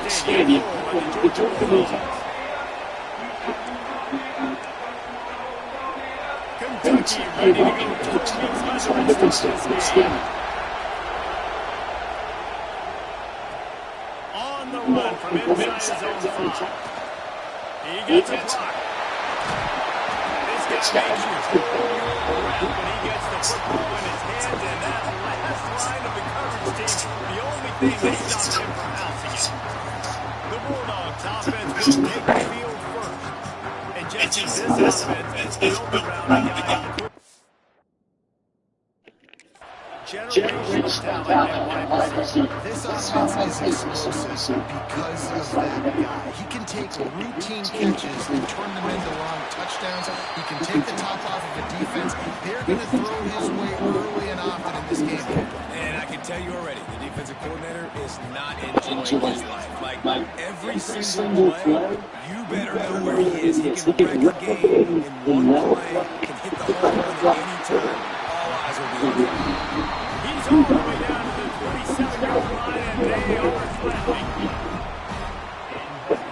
Stadium. Kentucky ready to go to this game. On the run from inside his own 5. He gets a block. This guy makes you when he gets the football in his hands, and that last line of the coverage team, the only thing that stops him from housing it. The Bulldogs offense will take the field first. And just as this offense is built around a guy who generational talent at wide receiver. This offense is explosive because of that guy. He can take routine catches and turn them into long touchdowns. He can take the top off of a defense. They're going to throw his way early and often in this game. And I can tell you already, the defensive coordinator is not enjoying his life. Like every single play, you better know where he is. He can wreck a game in one play, can hit the home run anytime. All eyes will be on him. He's all the way down to the 27-yard line, and they are threatening.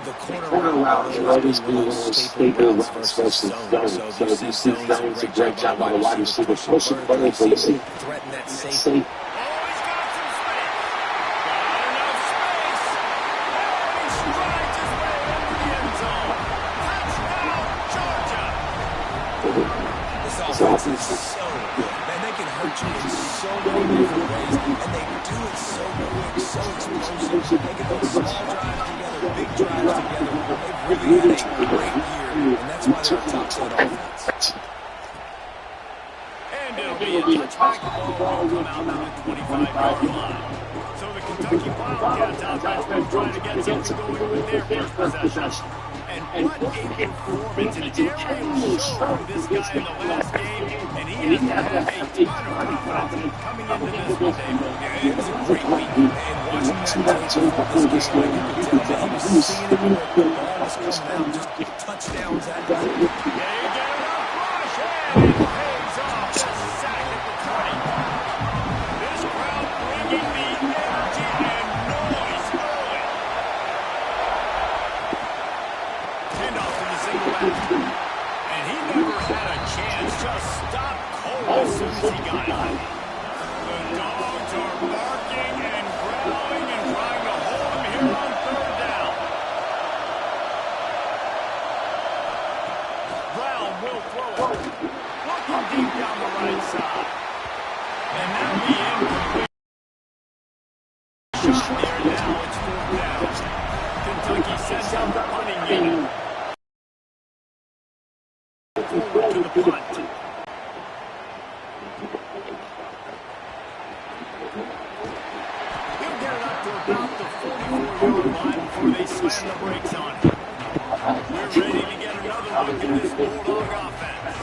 The corner route will always be one of those staple routes versus zone. So if you see zones, a great job by the wide receiver. Pushing the receiver, threaten that safety. This offense is so good. Man, they can hurt you in so many different ways, and they do it so quick, so explosive. They can put small drives together, big drives together. They've really had a great year, and that's why they're a top-10 offense. And it'll be a touchback. The ball will come out to the 25-yard line. So the Kentucky Wildcats offense been trying to get something going with their first possession. And what a performance. And Ariel showed this guy in the last game, and he has to have a ton of confidence coming into this one, Dave. It was a great week, and watching that tape before this game, you could tell that he was seeing it where the ball was coming out, just touchdowns at the end. Yeah, you get it up, rush, and it pays off. A sack at the 20. This crowd bringing the energy and noise early. Handoff to the single back. And he never had a chance. Just stopped cold as soon as he got it. The dogs are barking and growling and trying to hold him here on third down. Brown will throw it. Looking deep down the right side. And now the incomplete shot near now. It's fourth down. Kentucky sends out the punting unit. Forward to the punt. He'll get it up to about the 44-yard line before they slam the brakes on him. We're ready to get another look at this Bulldog offense.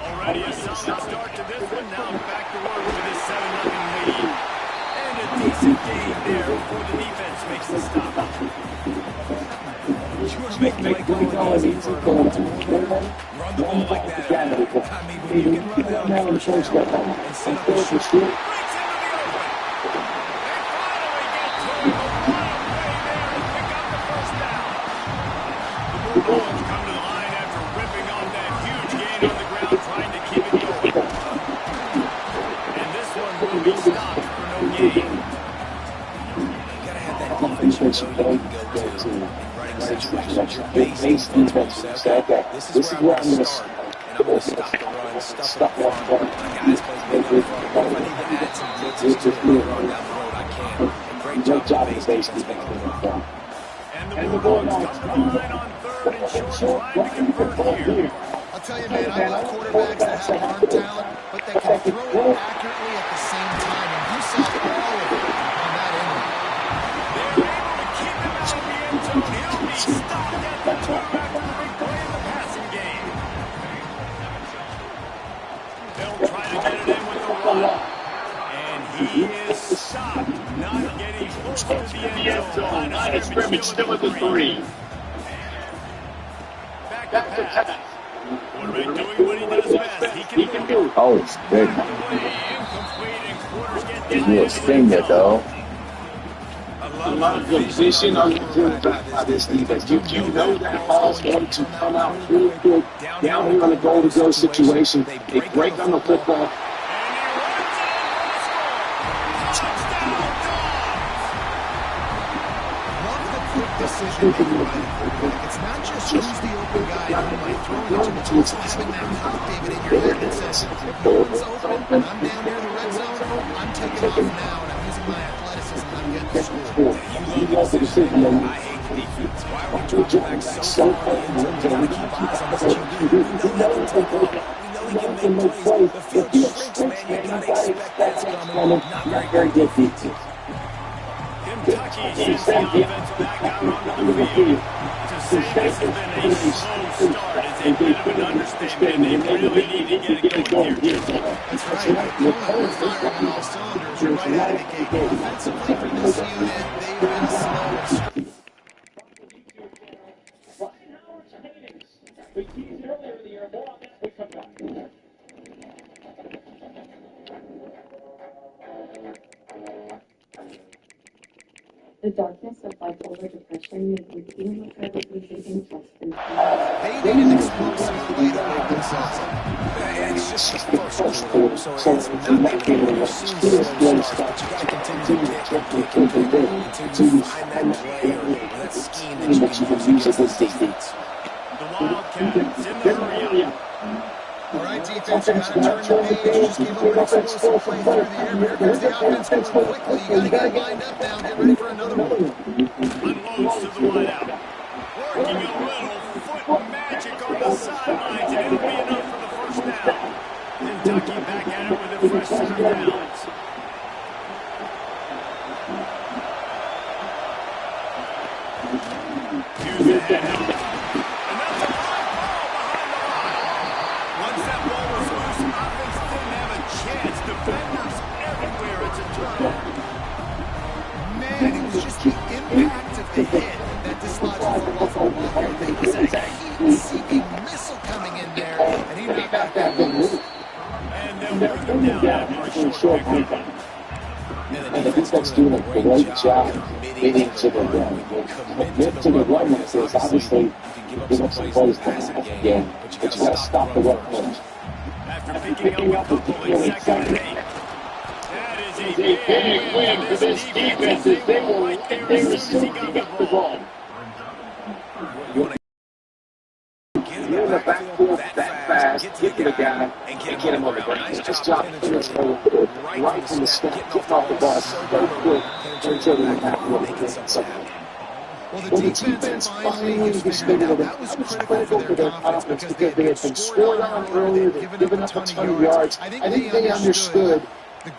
Already a solid start to this one. Now back to work with this 7-0 lead. And a decent gain there before the defense makes the stop. You want to make the play go easy for a quarterback? Run the ball like that. I mean, when you can run it out and set up the shoot. Bulldogs come to the line after ripping off that huge gain on the ground, trying to keep it going. And this one will be stopped for no gain. You gotta have that defense you know you can go to in running situations. Your base defense said, okay, this is where I'm going to start. And I'm going to stop the run, stop the front. My guys play me in the front. If I need to add some blitzes to the run down the road, I can. And great job of the base defense making the run. And the Bulldogs come to the line on third and short, trying to convert here. I'll tell you, man, I love quarterbacks that have arm talent, but that can throw it accurately at the same time. And you saw all of it on that end. They're able to keep him out of the end zone. He stopped at the 2 after the big play in the passing game. They'll try to get it in with the run. And he is stopped, not getting close to the end zone. Line of scrimmage still at the 3. Back to pass. Quarterback doing what he does best. He can do. Oh, it's good. Incomplete, and quarters get He's a senior, though. A lot of position on the field by this defense. You know that ball's going to come out really quick down here on a goal-to-go situation. They break on the football. Decision it's not just who's the open guy who might throw it to, it's also having that clock, David, in your head that says, if no one's open, I'm down near the red zone, I'm taking off now, and I'm using my athleticism, and I'm getting the score. You love the decision. I hate the defense. Why are we dropping back so far into the trying to keep eyes on this QB? We know he can take off. We know he can make plays. The field shrinks, man. You gotta expect that's coming. Not very good defense. Kentucky sends the offense back out onto the field. To say this has been a slow start is a bit of an understatement. They really need to get it going here. That's right. We're firing on all cylinders. You're right out of the gate. Offensively for this unit, they've been slow. The darkness of bipolar depression made me feel like I was losing interest in They need an explosive play to break this off. And it's just the first quarter, so it's not like you've seen slow starts, but you got to continue to find that play or that scheme that you can use against this defense. The Wildcats in the hurry. All right, defense, you got to turn the page. Just give them an explosive play through the air. Here comes the offense going quickly. You got to get lined up now. Get ready for another one. Unloads to the wideout. Working a little foot magic on the sidelines, and it'll be enough for the first down. Kentucky back at it with a fresh set of downs. Here's the handoff. And that's a high ball behind the line. Once that ball was loose, offense didn't have a chance. Defenders everywhere. It's a turnover. Man, it was just the impact of the hit that dislodged the football from Walker. There was a heat-seeking missile coming in there, and he knocked that loose. And they'll bring him down after a short pickup. And the defense doing a great job getting to the run. Commit to the run is obviously give up some plays in the game, but you got to stop the run first. After picking up a couple in second and 8. That is a big win for this defense as they were right there as soon as he got the ball. You're in the backfield that fast, get to the guy, and get him on the ground. Just drop the finish right from the snap, getting off the ball so quick until the backfield. Well, the defense finally gets figured out. That was critical for their confidence because they had been scored on earlier, they'd given up a ton of yards. I think they understood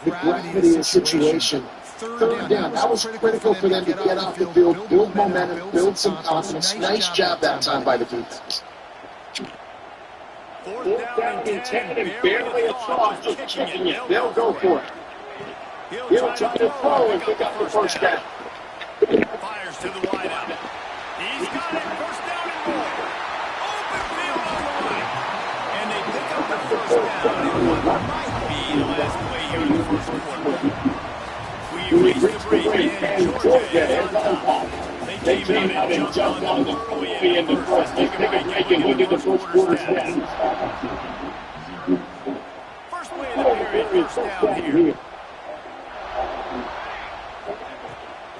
the gravity of the situation. Third down, that was critical for them to get off the field, build momentum, build some confidence. Nice job that time by the defense. Fourth down and 10, and barely a thought of kicking it. They'll go for it. He'll try to throw and pick up the first down. Fires to the wideout. He's got it. First down and more. Open field on the right. And they pick up the first down in what might be the last play here in the first quarter. We reached the break, and Georgia is on top. They came out and jumped on the early in the first. Take a look at the first quarter stats. First play of the period, first down here.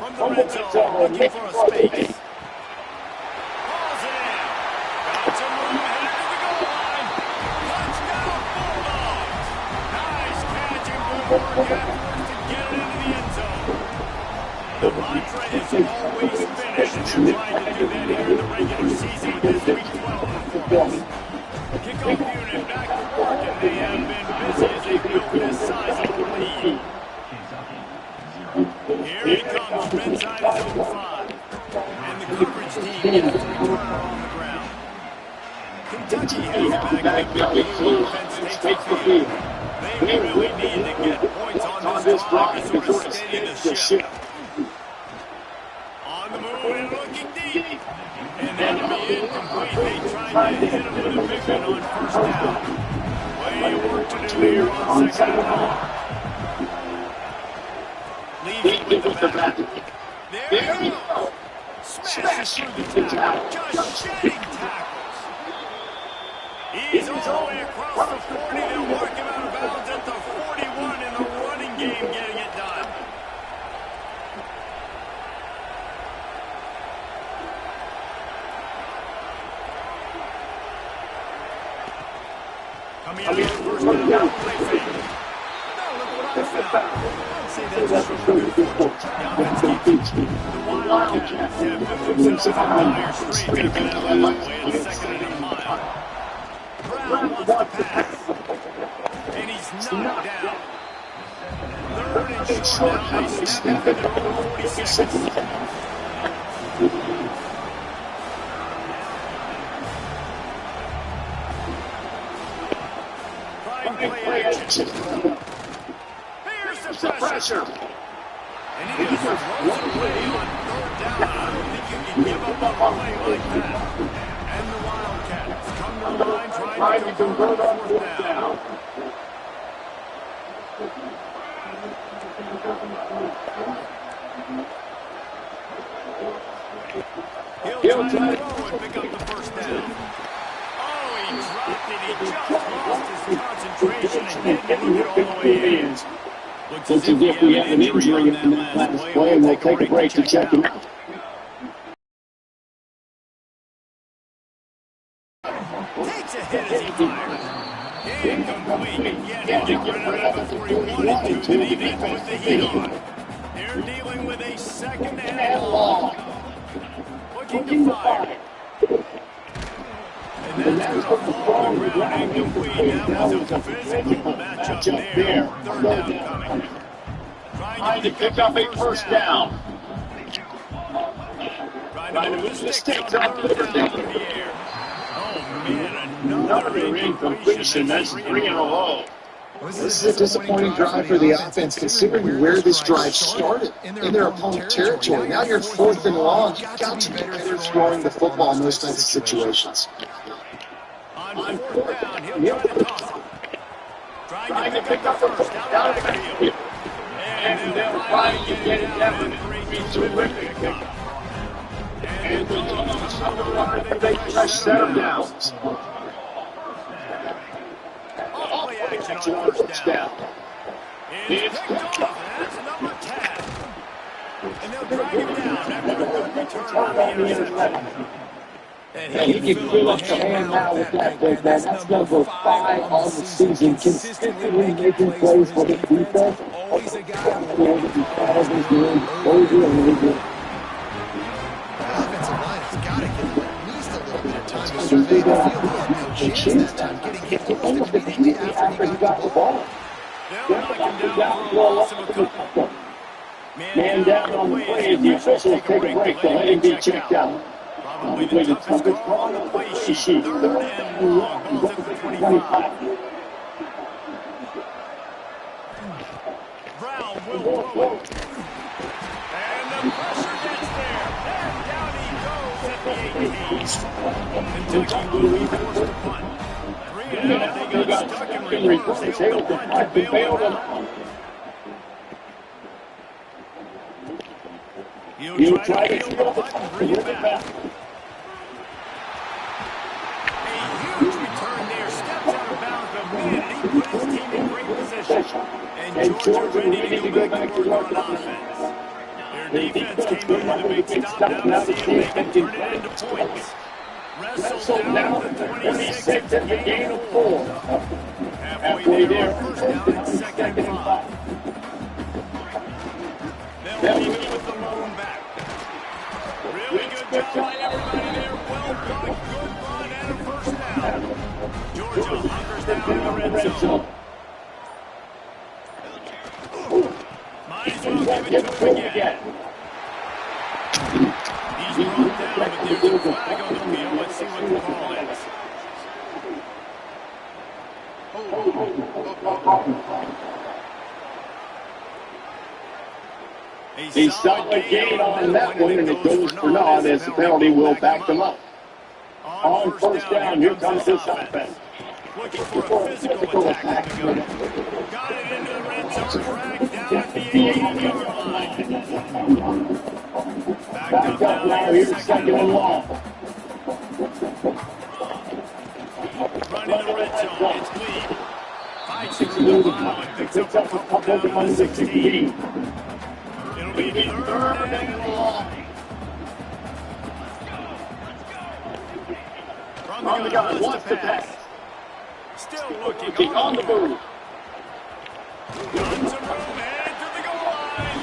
From the red zone, looking for a space. Pulls it in. Got some room ahead of the goal line. Touchdown, Bulldogs. Nice catch and good work afterwards to get it into the end zone. The mantra is always finish, and they're trying to do that here in the regular season with this Week 12 performance. Kickoff unit back to work, and they have been busy as they build this sizable lead. Here he comes from inside his own 5. And the coverage team after a turnover on the ground. Kentucky has back the blue offense takes the field. They really need to get points on this drive to sort of steady the ship. On the move and looking deep. And that'll be incomplete. They tried to hit him with a big one on first down. Plenty of work to do here on second and long. Leaves it with the back. There you go. Smashes through the tackle. Just shedding tackles. He's all the way across the 40. They'll mark him out of bounds at the 41 in the running game, getting it done. Coming out of the first down, play fake. Now look what I found. I'd say that's just from good fortune. The offense keeps the Wildcats have put themselves in dire straits after that last play in second and a mile. Brown wants to pass. And he's knocked down. Third and short now. They snap it at their own 46. Play action. Here's the pressure. And he just throws it away on third down. I don't think you can give up on a play like that. And the Wildcats come to the line trying to convert on fourth down. He'll try to throw and pick up the first down. Oh, he dropped it. He just lost his concentration and didn't look it all the way in. Looks as if we have an injury on that last play, and we'll take a break to check him out. Takes a hit as he fires. Incomplete. Yet he get rid of it before he wanted to, and he didn't put the heat on. They're dealing with a second and long. Looking to fire. And that's going to fall on the ground incomplete. That was a physical matchup there. Third down coming. Trying to pick up a first down. Trying to move the sticks on third down in the air. Oh, man, another incompletion. That's 3 in a row. This is a disappointing drive for the offense, considering where this drive started, in their opponent territory. Now you're 4th and long. You've got to be better throwing the football in those kinds of situations. On fourth down, he'll try to toss it. Trying to pick up the first down the backfield. And they'll try to get it down in a terrific pickup. And the Dogs come to the line, they press set him down. Play action on first down. It's picked off, and that's number 10. And they'll drag him down after a good return on the interception. And he can fill up the hand now with that big man. That's number 5 on the season, consistently making plays for the defense. Always a guy The offensive line has got to give him at least a little bit of time to survey the field. He had no chance that time getting hit almost immediately after he got the ball. They'll knock him down for a loss of a couple. Man down on the play as the officials take a break to let him be checked out. Probably the toughest call on the play sheet. Third and long. Ball's at the 25. Brown will throw it. And the pressure gets there. And down he goes at the 18. Kentucky will be forced to punt. 3 and out. They got stuck in reverse. They able to punt to bail them out. He'll try to steal the punt and bring it back. Huge return there, steps out of bounds, but man, he put his team in great position. And Georgia ready to go back to work on offense. Their defense came in with a big stop. Now to see if they can turn it into points. Wrestled down to 26 at the gain of 4. Halfway there, first down and second and 5. They'll leave it with the lone back. Really good job by everybody there. Well done, good run, and a first down. Georgia hunkers down in the red zone. Might as well give it to him again. He's brought down, but there's a flag on the field. Let's see what the call is. A solid gain on that one, and it goes for naught as the penalty will back them up. On first down, here comes this offense. Looking for a physical attack from the gun. Got it into the red zone, dragged down at the 80-yard line. Back up now, here's second and long. Running the red zone, it's lead. Fights through the ball and picks up a couple down to the 16. It'll be third and long. From the gun, wants to pass. Still looking on the move. Guns of room, headed to the goal line.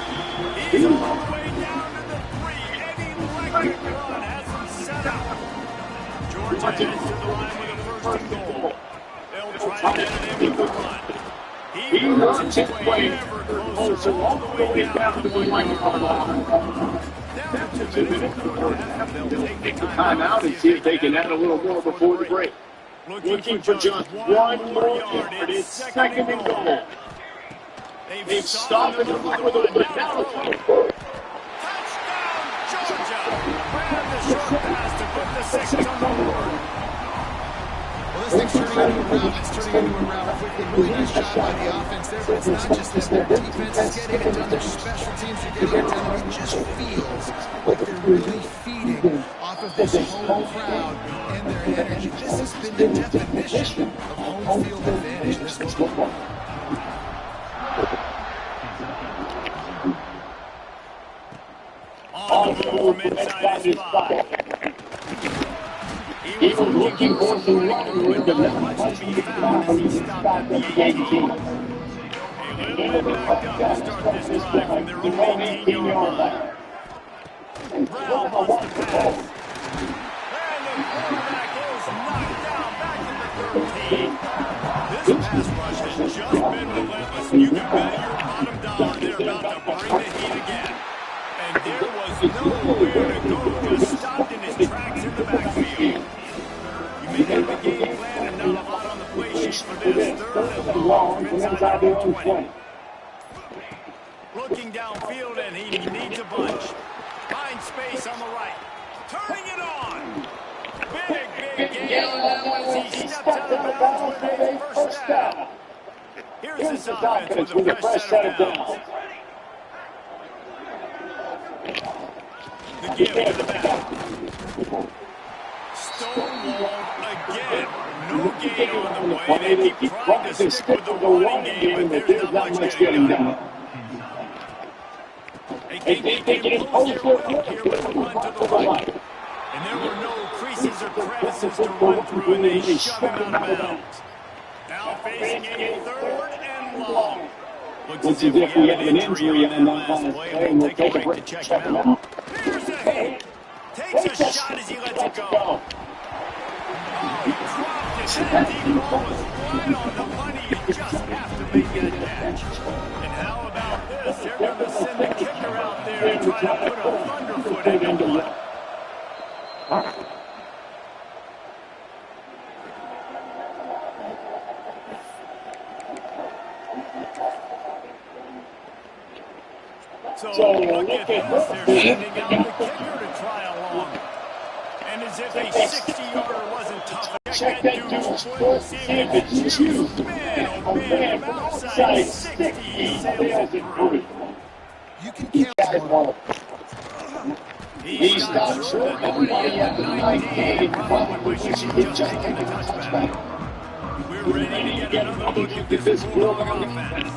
He's all the way down to the 3. Any electric run has him set up. Georgia heads to the line with a first and goal. They'll try to get it in with the run. He works his way ever closer, all the way down to the 1-yard line. Down to 2 minutes. They'll take the time out and see if they can add a little more before the break. Looking for just one more yard. It's second and goal. They've stopped and look with a bit down. Touchdown, Georgia! Grab the short pass to put the 6 on the board. Well, this thing's turning into a rout. It's turning into a rout quickly. Really nice job by the offense there, but it's not just that their defense is getting it done. Their special teams are getting it done. It just feels like they're really feeding off of this home crowd and their energy. This has been the definition of home field advantage in this football. On the move from inside his 5. He was looking for some running with the left much to be found as he stopped at the 18. A little bit backed up to start this drive from their own 18-yard line. Brown wants to pass. And the quarterback is knocked down back in the 13. This pass rush has just been relentless. You can bet your bottom dollar they're about to bring the heat again. And there was nowhere to go, just stopped in his tracks in the backfield. You may have a game plan and not a lot on the play sheet for this. Third and long from inside their own 20. Looking downfield, and he needs a bunch. Finds space on the right. Turning it on. Big gain on that one as he steps out of bounds with a first down. Here's this offense with a fresh set of downs. The give to the back. Stonewalled again. No gain on the way. They keep trying to stick with the running game, but there's not much getting done. They think they can impose their will here with the run to the right. And there were no creases or crevices to run through, and they shove him out of bounds. Now facing a third and long. Looks as if we have an injury on that last play, and we'll take a break to check him out. Here's a hit. Takes a shot as he lets it go. Oh, he dropped it. That deep ball was right on the money. You just have to make that catch. And how about this? They're going to send the kicker out there to try to put a thunderfoot into one. So look at this. They're sending out the kicker to try along. And as if a 60-yarder wasn't tough, check that dude's foot, see if it's true. Man, oh man, from outside 60, he sails it through. You can count one. He stopped short of the 20 at the 19. Probably wishes he'd just taken the touchback. We're ready to get another look at this Bulldog offense.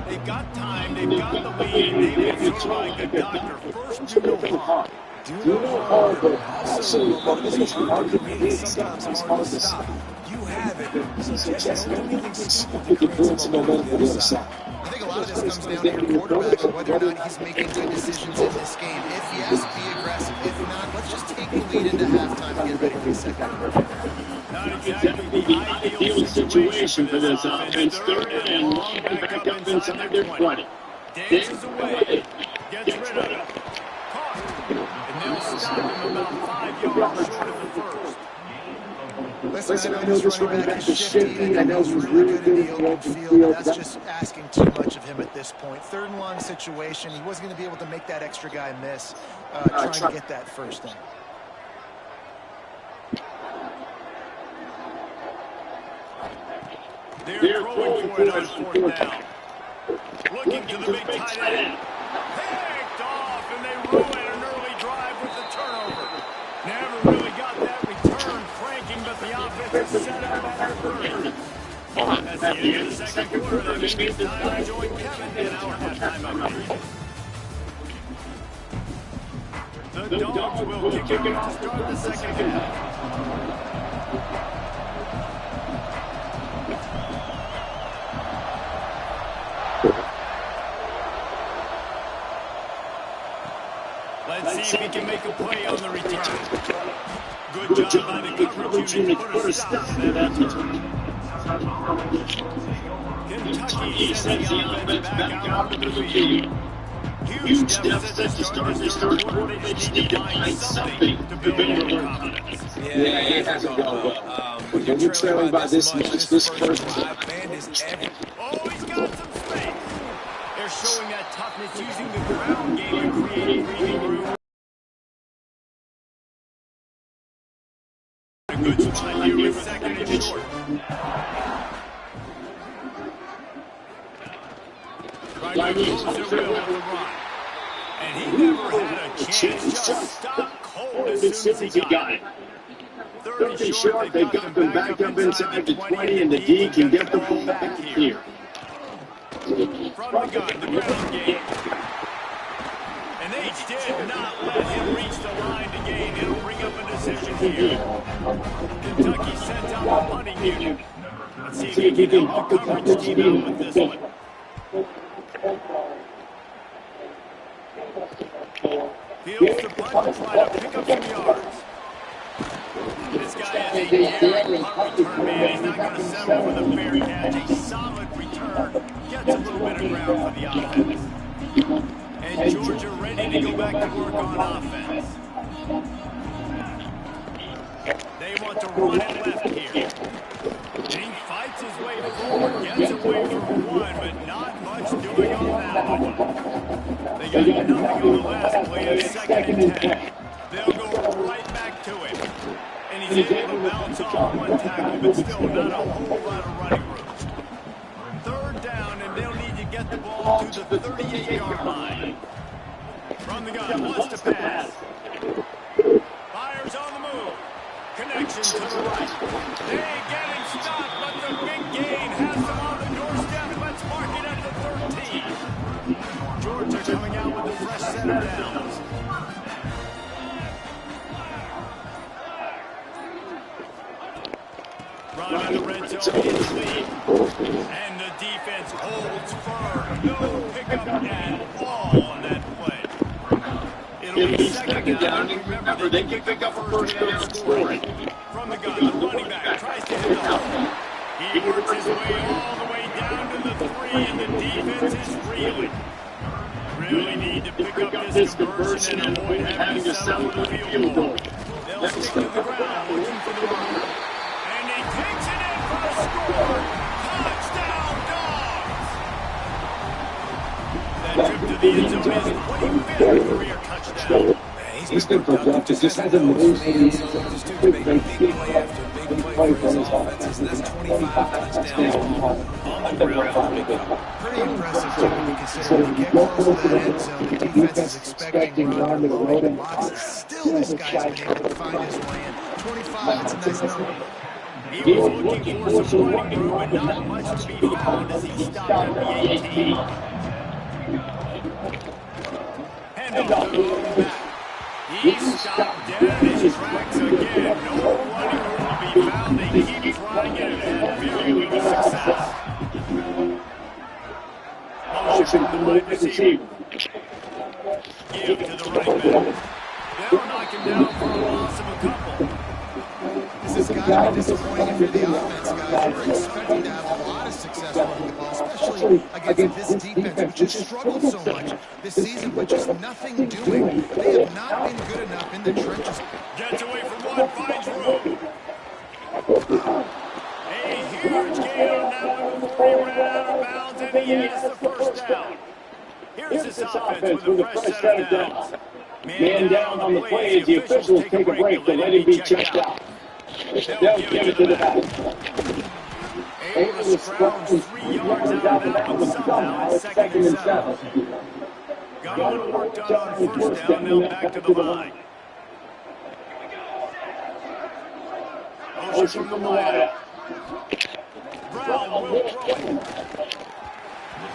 They've got time, they've got the lead, they've been sort of like a doctor. First, do no harm. Do no harm, but also it's hard to beat. Sometimes it's hard to stop. You have it, so just don't do anything stupid to create some momentum for the other side. I think a lot of this comes down to your quarterback and whether or not he's making good decisions in this game. If yes, be aggressive. If not, let's just take the lead into halftime and get ready for the second half. Not exactly the ideal situation for this offense. Third and long, back up inside their 20. Dances away, gets rid of it. Caught. And they'll stop him about 5 yards yards short of the first. Listen, I know this running back is shifty. I know he's really good in the open field. That's just asking too much of him at this point. 3rd and long situation. He wasn't going to be able to make that extra guy miss trying to get that first down. They're throwing for it on 4th down. Looking to the big tight end. Picked off, and they ruin an early drive with the turnover. Never really got that return cranking, but the offense is set up better third. That's the end of the second quarter. That means it's time to join Kevin in our halftime update. The Dogs will kick it off to start the second half. Let's see if he can make a play on the return. Good job by the coverage unit to put a stop to that return. Kentucky sends the offense back out onto the field. Huge deficit to start this third quarter. They just need to find something to build their confidence. Yeah, it hasn't gone well. When you're trailing by this much, this first drive, Oh, he's got some space. They're showing that toughness using the ground game to create breathing room. A good spot here with 2nd and short. Trying to close their wheel with the run. And he never had a chance. Just stopped cold as soon as he got it. 3rd and short, they've got them back up inside the 20, and the D can get the ball back here. From the gun, the ground game. And they did not let him reach the line to gain. It'll bring up a decision here. Kentucky sent out the punting unit. Let's see if he can help the coverage team out with this one. Fields the punt to try to pick up some yards. This guy is a daring punt return man. He's not going to settle for the fair catch. A solid return. Gets a little bit of ground for the offense. And Georgia ready to go back to work on offense. They want to run it left here. And he fights his way forward, gets away from one, but not much doing on that one. They got nothing on the last play of 2nd and 10. They'll go right back to him. And he's able to bounce off one tackle, but still not a whole lot of running room. 3rd down, and they'll need to get the ball to the 38-yard line. From the gun, wants to pass. Fires on the move. Connection to the right. They getting stopped, but the big gain has them on the doorstep. Let's mark it at the 13. Georgia coming out with a fresh set of downs. Run in the red zone is lead. And the defense holds firm. No pickup at all on that play. It'll be 2nd down. Remember, they can pick up a first down scoring. From the gun, the running back tries to hit the hole. He works his way all the way down to the 3, and the defense is reeling. Really need to pick up this conversion and avoid having to settle for the field goal. They'll stick to the ground looking for the run. And he takes it in for the score. Touchdown, Dogs! That trip to the end zone is 25th career touchdown. he's been productive. Just hasn't moved in the end zone. Just took big play after big play for his offenses. And that's 25 touchdowns on the ground. Pretty impressive, too, when you consider when you get close to that end zone, the defense is expecting run to the loading boxes. Still, this guy's been able to find his way in. 25, that's a nice number. He was looking for some running room, but not much to be found as he stopped at the 18. Handoff to the running back. He stopped dead in his tracks again. No running room to be found. They keep trying it and had very little success. Motion to the wide receiver. Give to the running back. They'll knock him down for a loss of a couple. This has got to be disappointing for the offense, guys. We're expecting to have a lot of success running the ball, especially against this defense, which has struggled so much this season with just nothing doing. They have not been good enough in the trenches. Gets away from run, finds room. A huge gain on that one before he ran out of bounds, and he has the first down. Here's this offense with a fresh set of downs. Man down on the play as the officials take a break to let him be checked out. They'll give it to the back. Able to scrounge 3 yards out of that one somehow. It's 2nd and 7. Got a little work done on first down, now back to the line. Motion from the wide. Brown will throw it.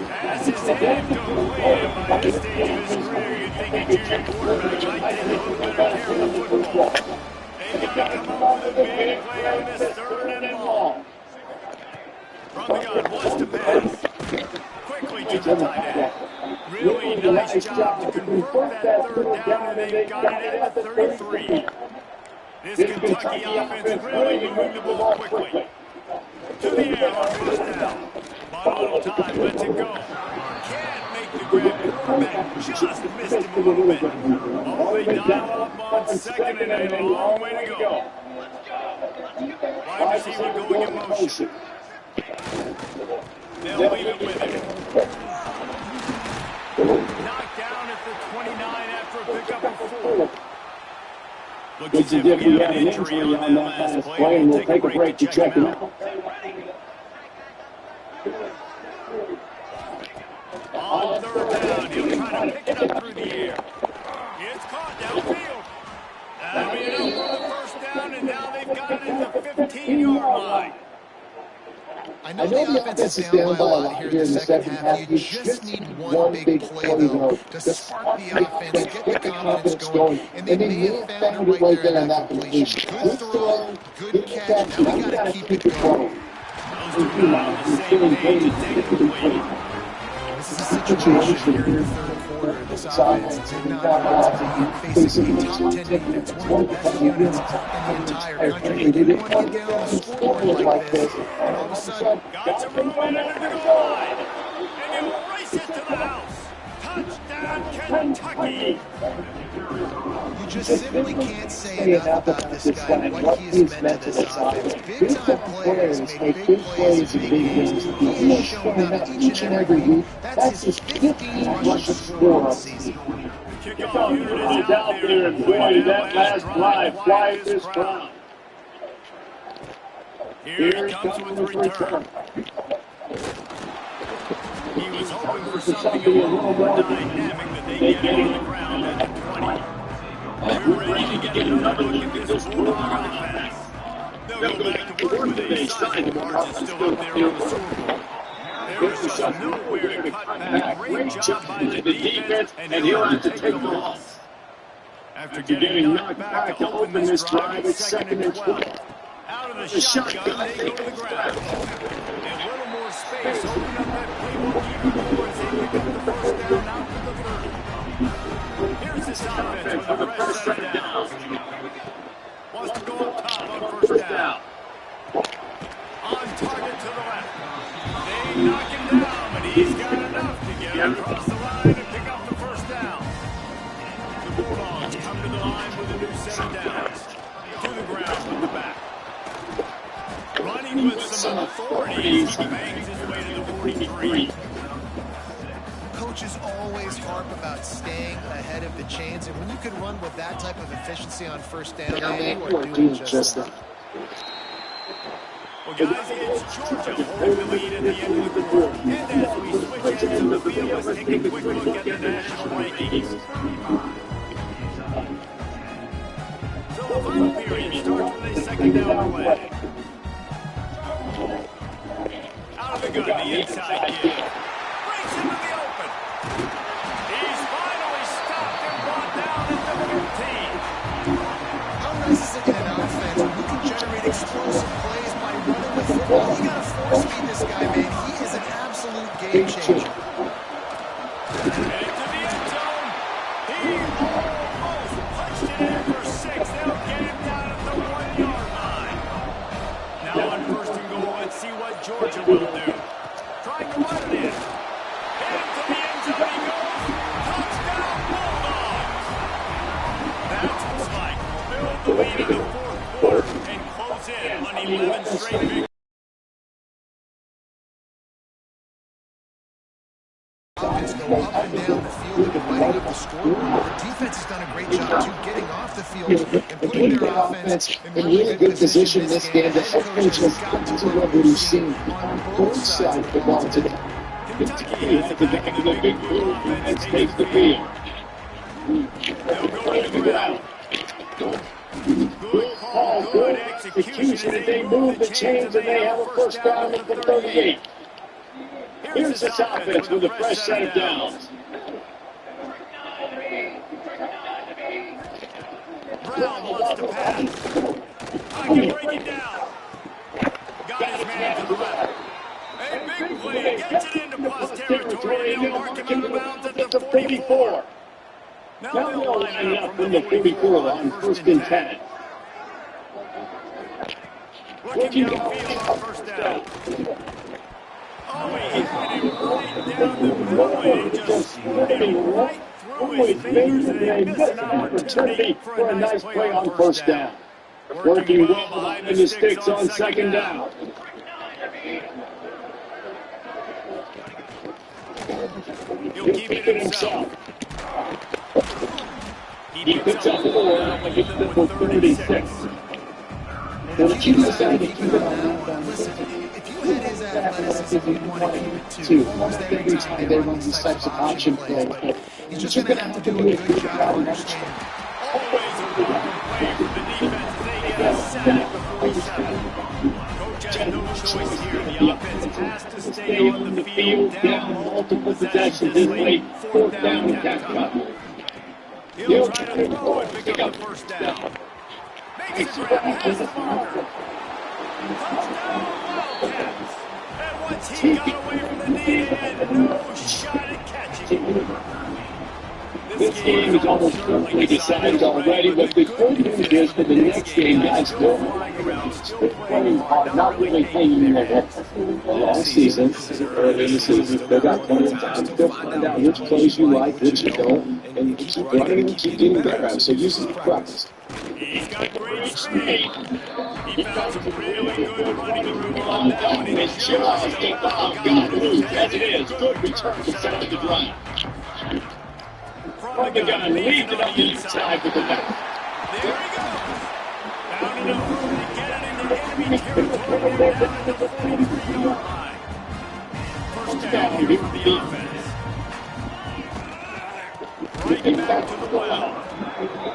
Pass is incomplete. By this stage of his career, you'd think a junior quarterback might take a little better care of the football. They've got to come up with a big play on this 3rd and long. From the gun, wants to pass. Quickly to the tight end. Really nice job to convert that 3rd down, and they've got it at the 33. This Kentucky offense really moving the ball quickly. To the air on first down. Bought a little time, lets it go. Can't make the grab. Quarterback just missed him a little bit. Oh, they dive up on 2nd and a long way to go. Wide receiver going in motion. They'll leave it with him. Knocked down at the 29 after a pickup of 4. Looks as if we have an injury on that last play, and we'll take a break to check him out. On 3rd down, he'll try to pick it up through the air. It's caught downfield. That'll be enough for the first down, and now they've got it at the 15-yard line. I know the offense is down by a lot here in the second half. You just need one big play, though, to spark the offense, get the confidence going. And they may have found it right there in that completion. Good throw, good catch. Now we got to keep it going. Those two are on the same page and take the lead. This is a situation here in the 3rd quarter. This offense did not want to be facing a top 10 defense, one of the best units in the entire country. They didn't want to get on the scoreboard like this, and all of a sudden, Got to run under the goal line, and he'll race it to the house. Touchdown, Kentucky. you just simply can't say enough about this guy and what he has meant to this offense. Big-time players make big plays in big games. He has shown up each and every week. That's his 15th rush score on the season. Kickoff unit is out there, and boy, that last drive quiet this crowd. Here he comes with the return. He was hoping for something a little more dynamic that they get on the ground at the 20. We're ready to get another look at this Bulldog offense. They'll go back to work with a sizable margin still up there on the scoreboard. There is just nowhere to cut back. Great job by the defense, and he'll have to take the loss. After getting knocked back to open this drive, it's 2nd and 12. Out of the shotgun, they go to the ground. And a little more space, open up that playbook even more as they pick up the first down out to the 30. Here's this offense with a fresh set of downs. Wants to go up top on first down. On target to the left. They knock him down, but he's got enough to get across the line and pick up the first down. The Bulldogs come to the line with a new set of downs. To the ground with the back. Running with some authority, he bangs his way to the 43. Coaches always harp about staying ahead of the chains, and when you can run with that type of efficiency on first down, you are doing just that. Well, guys, it's Georgia holding the lead at the end of the quarter. And as we switch into the field, let's take a quick look at the national rankings. So the final period starts with a 2nd down play. Out of the gun, the inside kick. Brings him to the open. He's finally stopped and brought down at the 15. How nice is it in an offense when you can generate explosive plays by running the football? You got to force feed this guy, man. He is an absolute game changer. And to the end zone. He almost punched it in for 6. They'll get him down at the 1-yard line. Now on 1st and goal, let's see what Georgia will do. Trying to run it in. Into the end zone he goes. Touchdown, Bulldogs. That's what's like. Build the lead in the 4th quarter and close in on 11 straight victories. Offense go up and down the field and lighting up the scoreboard. The defense has done a great job, too, getting off the field and putting their offense in really good position this game. The head coach has got to love what he's seen on both sides of the ball today. Kentucky has the back of the big blue offense takes the field. They'll go to the ground. Good call, good execution as they move the chains and they have a first down at the 38. Here's this offense with a fresh set of downs. Brown wants to pass. I can break it down. Got his man to the left. A big play gets it into plus territory, and they'll mark him out of bounds at the 44. Now they'll line it up from the 44 on first and 10. Looking downfield on first down. Oh, he hit him right down the middle, and he just slid him right through his fingers, and they missed an opportunity for a nice play on first down. Working well behind the sticks on second down. He'll keep it himself. He picks up 4 and gets them for 36. Keep it on now. Listen, if you had his athleticism, you'd want to keep it too. Almost every time they run these types of option plays. He's just going to have to do a good job understanding. Always a long play from the defense. They get a sack at the 47. Coach has no choice here. The offense has to stay on the field, down multiple possessions this late. Fourth down and catch up. He'll try to throw and pick up the first down. Makes the grab, has the marker. Touchdown, Wildcats. And once he got away from the knee, they had no shot at catching. This game is almost certainly decided already, but the good news is for the next game, guys, still playing hard, not really hanging in their heads. All season, early in the season, they've got plenty of time to find out which plays you like, which you don't, and you keep running and keep getting better at it. So use it for practice. He's got great speed. He found some really good running room on that one. He's just about got it. As it is, good return to set up the drive. From the gun, leads it on the inside with the back. There he goes. Found enough room to get it into enemy territory. They're down at the 43-yard line. First down here for the offense. Right back to the well.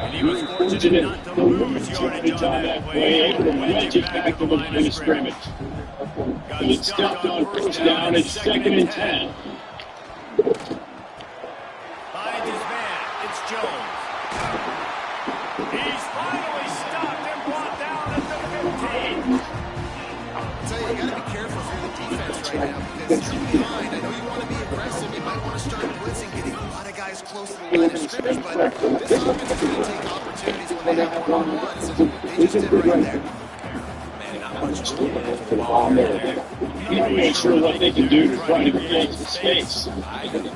And he was fortunate not to lose yardage on that play. Able to wedge it back to the line of scrimmage. Good stuff on first down. It's second and 10. Finds his man. It's Jones. He's finally stopped and brought down at the 15. I'll tell you, you got to be careful if you're the defense right now because you're behind. I know you want to be aggressive. You might want to start blitzing, getting a lot of guys close to the line of scrimmage, but this offense is going to take opportunities when they have one-on-ones, and they just did right there. Man, not much for the ball there. You got to make sure what they can do to try to create some space. I think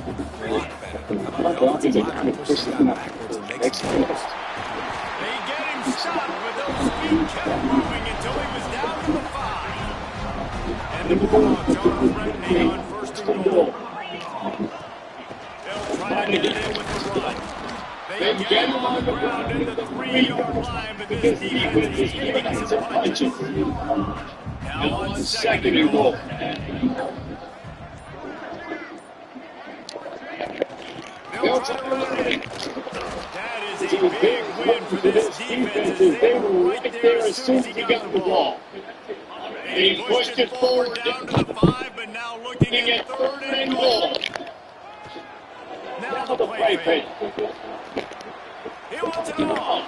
a lot better. They kind of push them backwards and makes next it game. They get him stopped, but those feet kept moving until he was down to the 5. And the Bulldogs are threatening on first and goal. They'll try to get it in with the run. They get him on the ground at the 3-yard line, but this defense is giving some punches. Now on second and goal. They'll try to run it. That is a big win for this defense as they were right there as soon as he got the ball. They pushed it forward down to the 5, but now looking at third and goal. Now the play fake. He wants it all.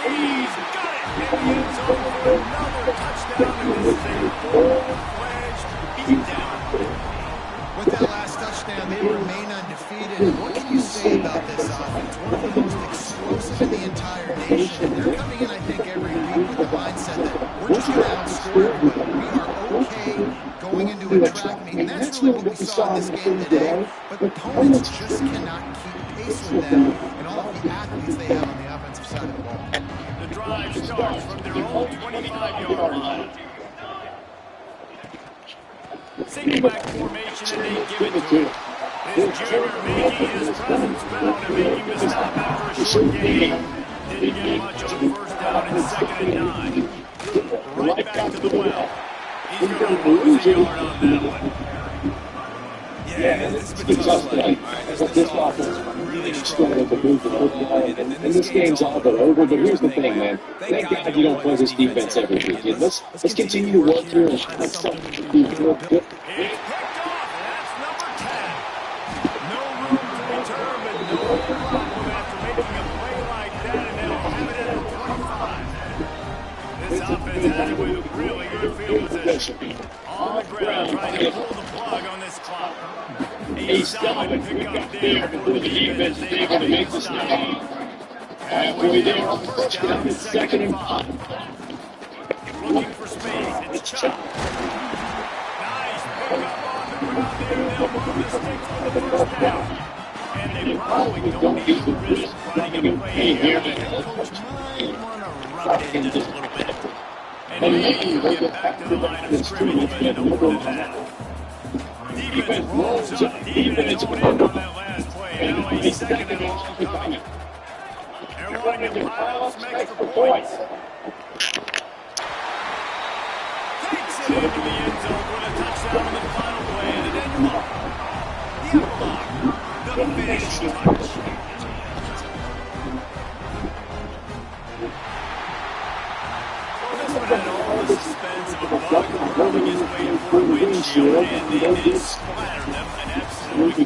He's got it in the end zone for another touchdown, and this is a full-fledged beatdown. With that last touchdown, they remain undefeated. And what can you say about this offense? One of the most explosive in the entire nation. They're coming in, I think, every week with the mindset that we're just going to outscore everybody. We are okay going into a track meet. And that's really what we saw in this game today. But opponents just cannot keep pace with them and all of the athletes they have on the offensive side of the ball. The drive starts from their own 25-yard line. Single back formation, and they give it to him. This junior making his presence felt and making the stop after a short gain. Didn't get much on the first down and 2nd and 9. Right back to the well. He's going to lose a yard on that one. Yeah, it's been tough play. All right, this offense really struggled to move the football, and this game's all but over. But here's the thing, man. Thank God you don't play this defense every weekend. Let's continue to work here and find something we can do real good. It's picked off, and that's number 10. No room to return, but no problem after making a play like that, and they'll have it at the 25. This offense had it with really good field position. On the ground, trying to pull the plug on this clock. A solid pickup there for the defense is able to make the stop. Halfway there on first down, 2nd and 5. Looking for space. It's Chubb. Nice pickup on the ground there. They'll move the sticks for the first down. And they probably don't need to risk running a play here. The head coach might want to rub it in just a little bit. And maybe he'll get back to the line of scrimmage, but no more than that. Defense rolls up deep and zoned in on that last play. Now a 2nd and long coming. They're wanting to pile up some extra points. Takes it into the end zone for the touchdown on the final play. And then the epilogue, the finishing touch. This one had all the suspense of a bug hurling his way for a windshield, and they did splatter them and absolutely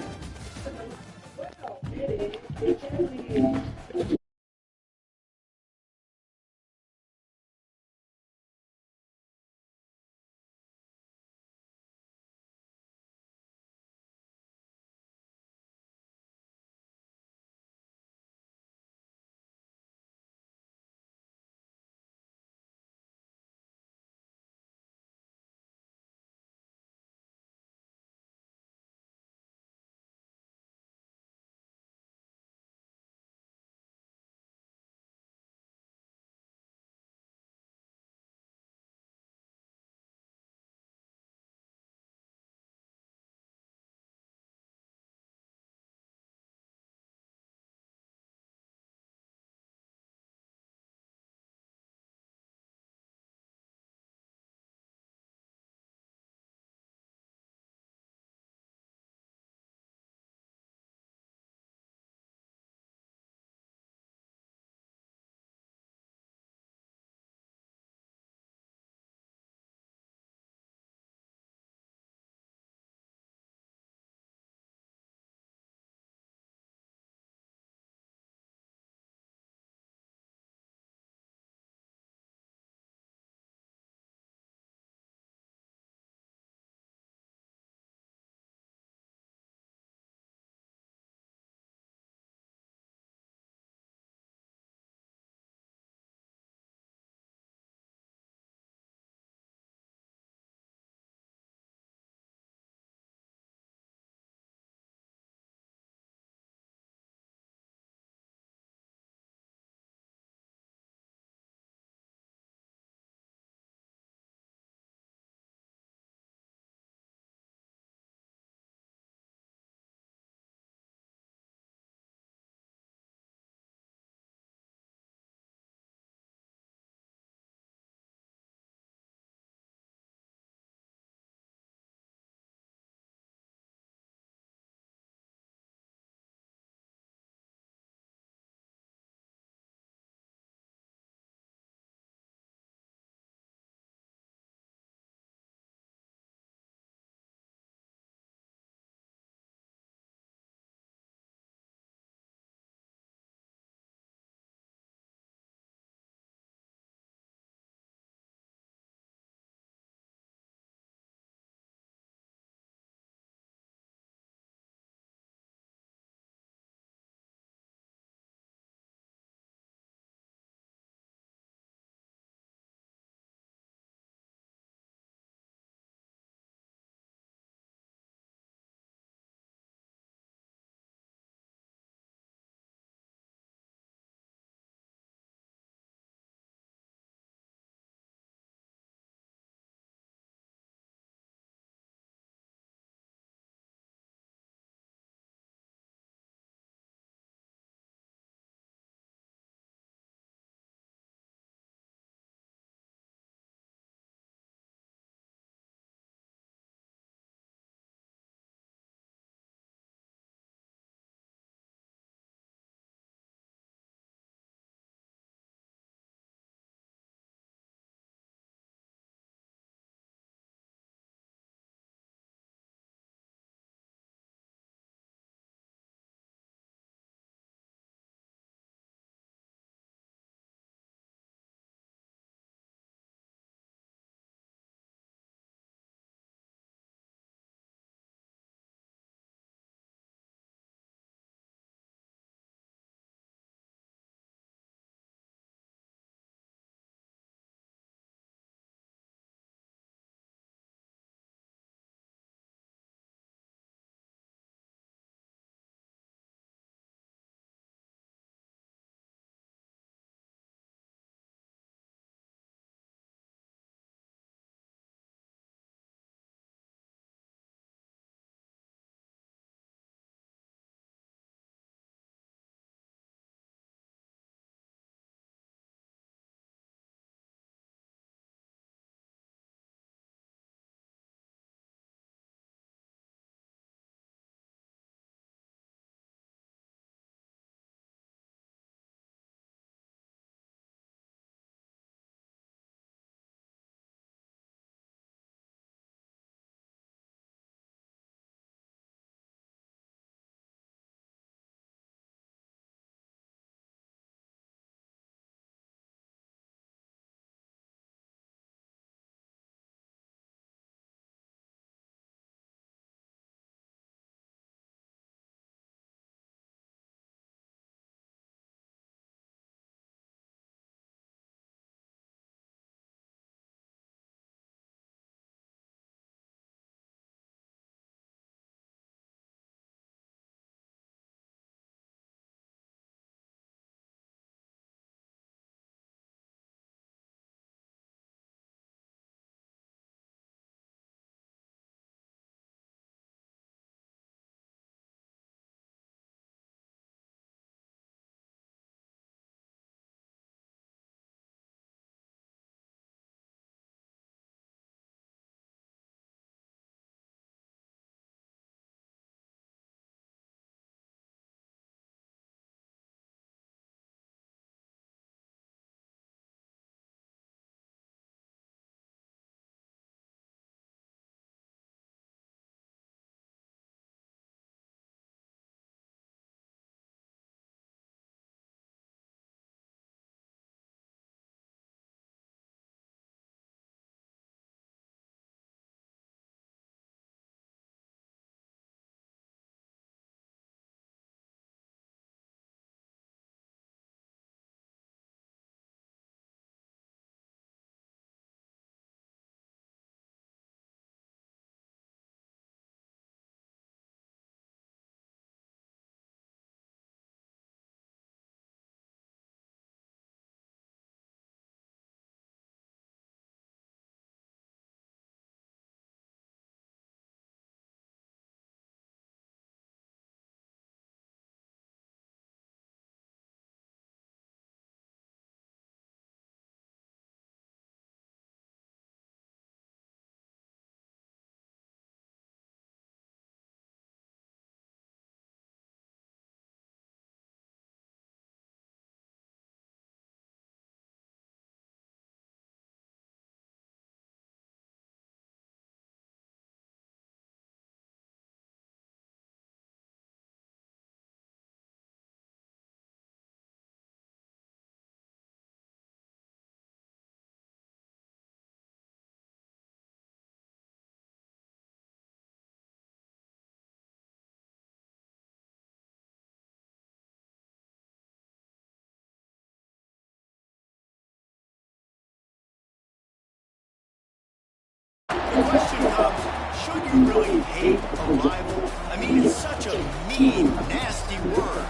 question comes, should you really hate a rival? I mean, it's such a mean, nasty word.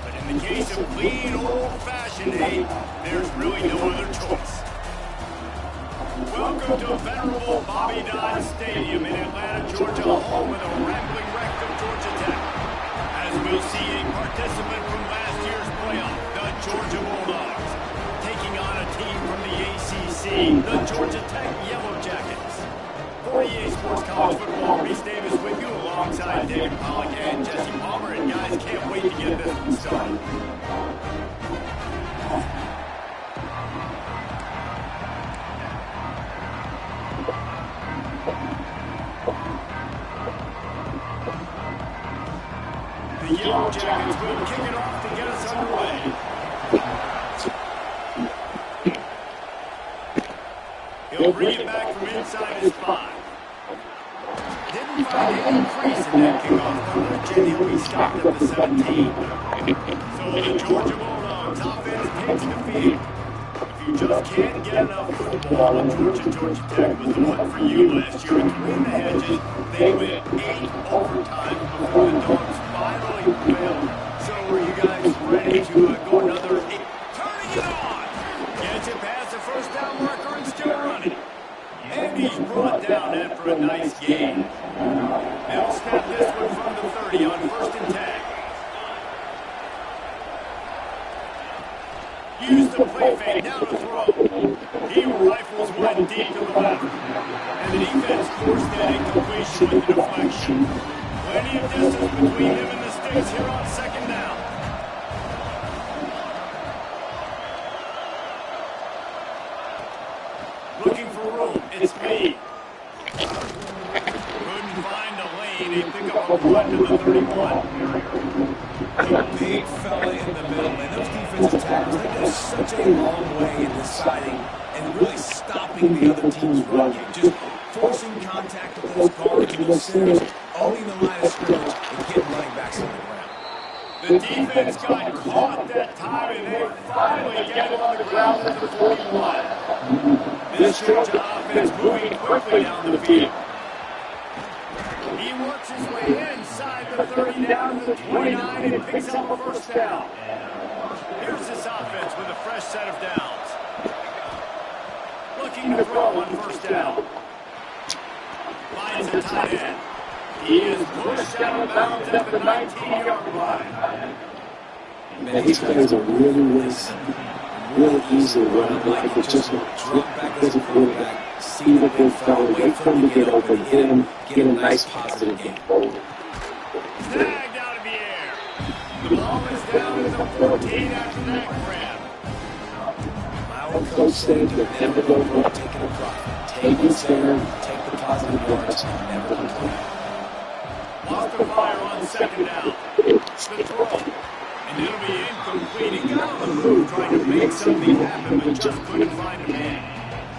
But in the case of clean, old-fashioned hate, there's really no other choice. Welcome to venerable Bobby Dodd Stadium in Atlanta, Georgia, home of the rambling wreck of Georgia Tech. As we'll see a participant from last year's playoff, the Georgia Bulldogs, taking on a team from the ACC, the Georgia Tech Yellow Jackets. For EA Sports College Football, Reese Davis with you alongside David Pollack and Jesse Palmer. And guys, can't wait to get this one started. The Yellow Jackets will kick it off to get us underway. He'll bring it back from inside his 5. Didn't find any crease in that kickoff coverage, and he'll be stopped at the 17. So the Georgia Bulldogs offense takes the field. If you just can't get enough football, and Georgia Tech was the one for you last year. And to win the hedges, they went 8 overtime before the Dogs finally failed. So are you guys ready to go another 8? Turning it on! Gets it past the first down marker and still running. And he's brought down after a nice gain. They'll snap this one from the 30 on 1st and 10. Use the play fake down to throw. He rifles one deep to the left. And the defense forced that incompletion with the deflection. Plenty of distance between him and the sticks here on 2nd down. Looking for room. It's me. Couldn't find a lane. They pick up a run to the 31. A big fella in the middle, man. Those defensive tackles, they go such a long way in deciding and really stopping the other team's run game. Just forcing contact with those guards and those centers, owning the line of scrimmage, and getting running backs on the ground. The defense got caught that time, and they finally get him on the ground at the 41. This Georgia offense moving quickly down the field. He works his way inside the 30 down to the 29 and picks up a 1st down. Here's this offense with a fresh set of downs. Looking to throw on 1st down. Finds a tight end. He is pushed out of bounds at the 19-yard line. Man, these players are really easy to run. Like it's just drop back as a quarterback, see the big fella, wait for him to get open, hit him, get a nice positive game forward. Snagged out of the air. The ball is down to the 14 after that grab. Our coach said that never go for taking a profit. Take it there, take the positive yards, never complain. Lost the fire on 2nd down. The throw. And it'll be incomplete. He got on the move trying to make something happen, but just couldn't find a man.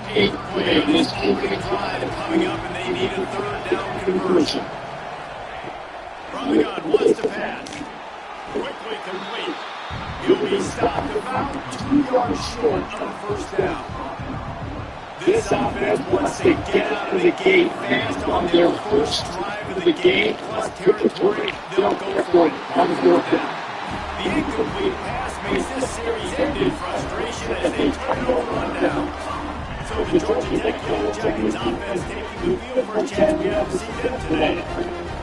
8 play of this opening drive coming up, and they need a 3rd down conversion. From the gun, wants to pass. Quickly complete. He'll be stopped about 2 yards short of a 1st down. This offense wants to get out of the gate fast on their first drive of the game, plus territory. They'll go for it on the 4th down. The incomplete pass makes this series end in frustration as they turn it over on down. So the Georgia Tech Yellow Jackets offense taking the field for a chance we haven't seen them today.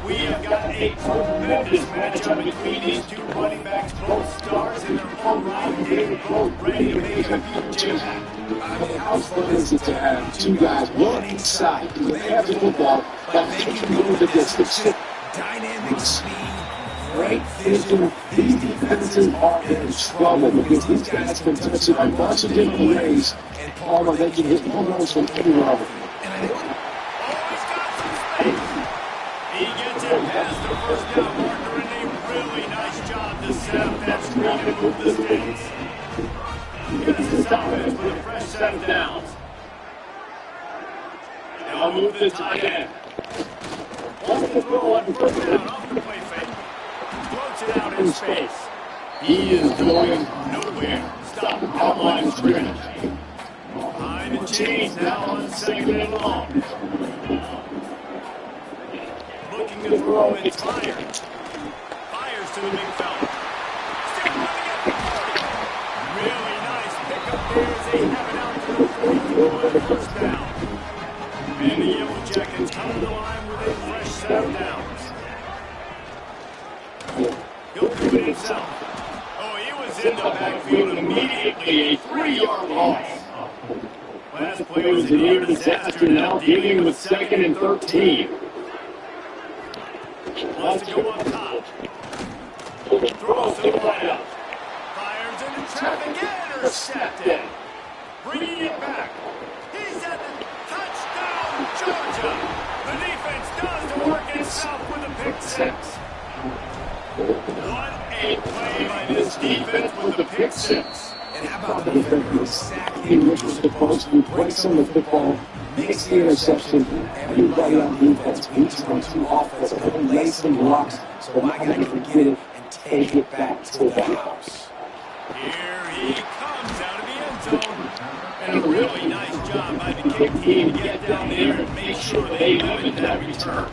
We have got a tremendous matchup between these two running backs, both stars in their own right. They're both ready to make a huge impact. I mean, how fun is it to have two guys, one each side, who have the football, but they can go the distance. Dynamic speed. Great vision. These defenses are in trouble because these guys can touch it a bunch of different ways. And Palmer, they can hit home runs from anywhere. Always got some space. He gets it past the 1st down marker, and a really nice job to set up that screen and move the sticks. Here's his offense with a fresh set of downs. They'll move the tight end. Wants to throw on 1st down off the play fake. Floats it out in space. He is going nowhere. Stop outline scrimmage. Behind the chains now on second and long. Looking to throw, it's Fires. Fires to the big fella. Still running at the 40. Really nice pickup there as they have it out to the 42 on first down. And the Yellow Jackets come to the line with a fresh set of downs. He'll do it himself. Oh, he was in the backfield immediately. A 3-yard loss. Last play was a near disaster, now dealing with 2nd and 13. Wants to go up top. Throws to the wideout. Fires into traffic, intercepted. Bringing it back. He's at the touchdown, Georgia. The defense does the work itself with a pick six. What a play by this defense with the pick six. And how about the defender sack him, Which was supposed to break some of the football, makes the interception. Everybody on defense beats from 2 offensive, lay some blocks, so my guy can get it and take it back to the house. Here he comes out of the end zone. And a really nice job by the kick team to get down there and make sure they limit that return.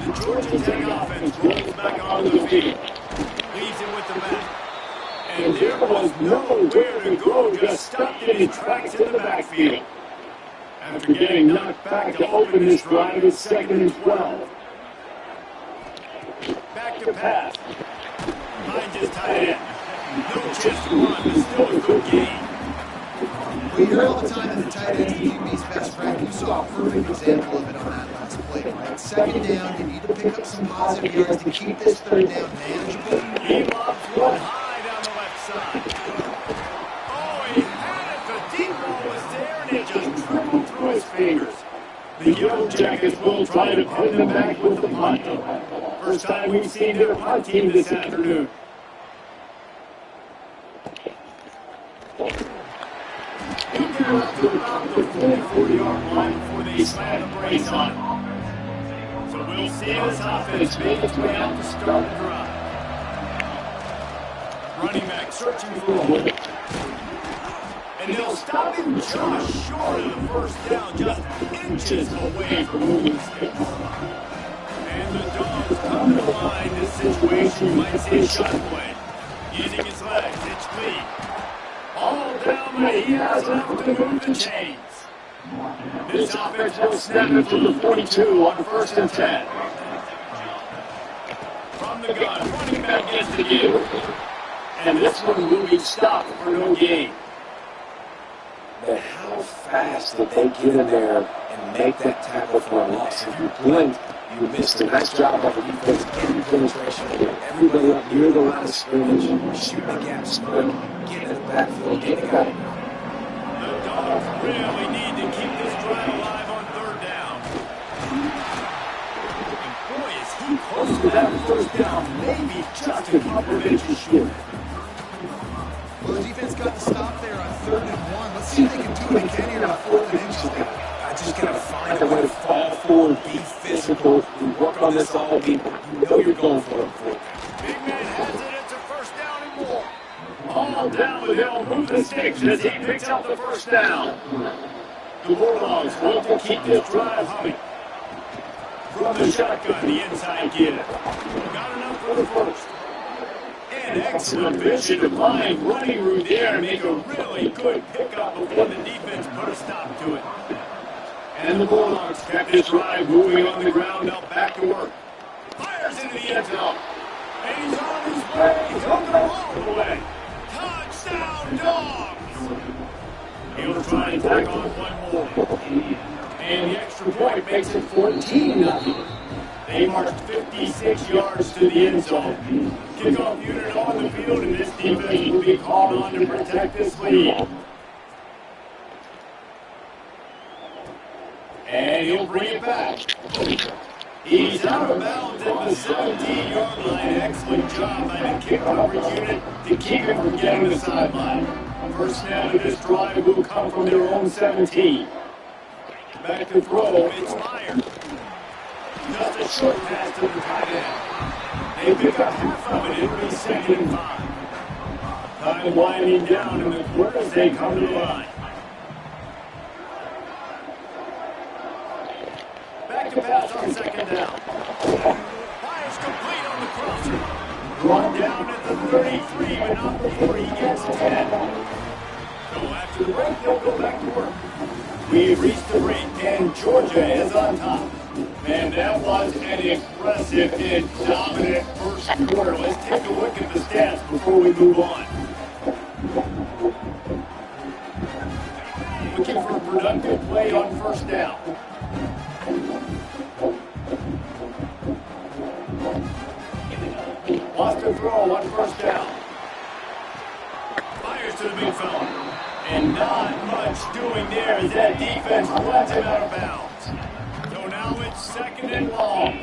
The Georgia Tech offense rolls back onto the field. Leaves it with the back. And there was nowhere to go, just stopped in his tracks in the backfield. After getting knocked back to open this drive, it's 2nd and 12. Back to pass. Behind his tight end. No chance to run, but still a good game. We hear all the time that the tight end's the QB's best friend. You saw a perfect example of it on that last play, right? 2nd down, you need to pick up some positive yards to keep this 3rd down manageable. He lobs one high down the left side. Oh, he had it. The deep ball was there, and it just trickled through his fingers. The Yellow Jackets will try to pin them back with the punt. First time we've seen their punt team this afternoon. He'll get up to about the 40-yard line before they slam the brakes on him. So we'll see this offense make its way out to start the drive. Running back searching for a hole. And they'll stop him just short of the first down, just inches away from moving sticks. And the Dogs come to the line. This situation, you might say, shot play. Using his legs, it's Lee. All down, but he has enough to move the chains. This offense will snap it to the 42 on 1st and 10. From the gun, running back gets the give. And this one will be stopped for no gain. But how fast did they get in there and make that tackle for a loss? If you blink, you missed a nice job by the defense getting penetration. Everybody up near the line of scrimmage, shooting the gaps quick, getting in the backfield, getting out of there. The Dogs really need to keep this drive alive on 3rd down. And boy, is he close to that first down, maybe just a couple of inches short. Well, the defense got the stop there on 3rd and 1. Let's see if they can do what they can here on 4th and inches there. I just got to find a way to fall forward, be physical, and work on this all game. You know you're going for it. Big man has it. It's a first down and more. All down with him, move the sticks as he picks up the first down. The Bulldogs want to keep this drive humming. From the shotgun, the inside kid. Got enough for the first. And excellent vision to find running route there and make a really good pickup before the defense put a stop to it. And the Bulldogs kept this drive moving on the ground, now back to work. Fires into the end zone. And he's on his way. He'll go all the way. Touchdown, Dogs! He'll try and tack on one more. And the extra point makes it 14-0. They marched 56 yards to the end zone. Kickoff unit on the field, and this defense will be called on to protect this lead. And he'll bring it back. He's out of bounds at the 17-yard line. Excellent job by the kick coverage unit to keep him from getting the sideline. First snap of this drive will come from their own 17. Back to throw, it's Myers. Just a short pass to the tight end. They pick up half of it. It'll be 2nd and 5. Time winding down in the quarters. They come to the line. back to pass on second down. Fires complete on the crosser. Brought down at the 33, but not before he gets 10. So after the break, they'll go back to work. We've reached the break, and Georgia is on top. Man, that was an impressive and dominant first quarter. Let's take a look at the stats before we move on. Looking for a productive play on first down. Lost a throw on first down. Fires to the big fella. And not much doing there as that defense runs him out of bounds. So now it's second and long.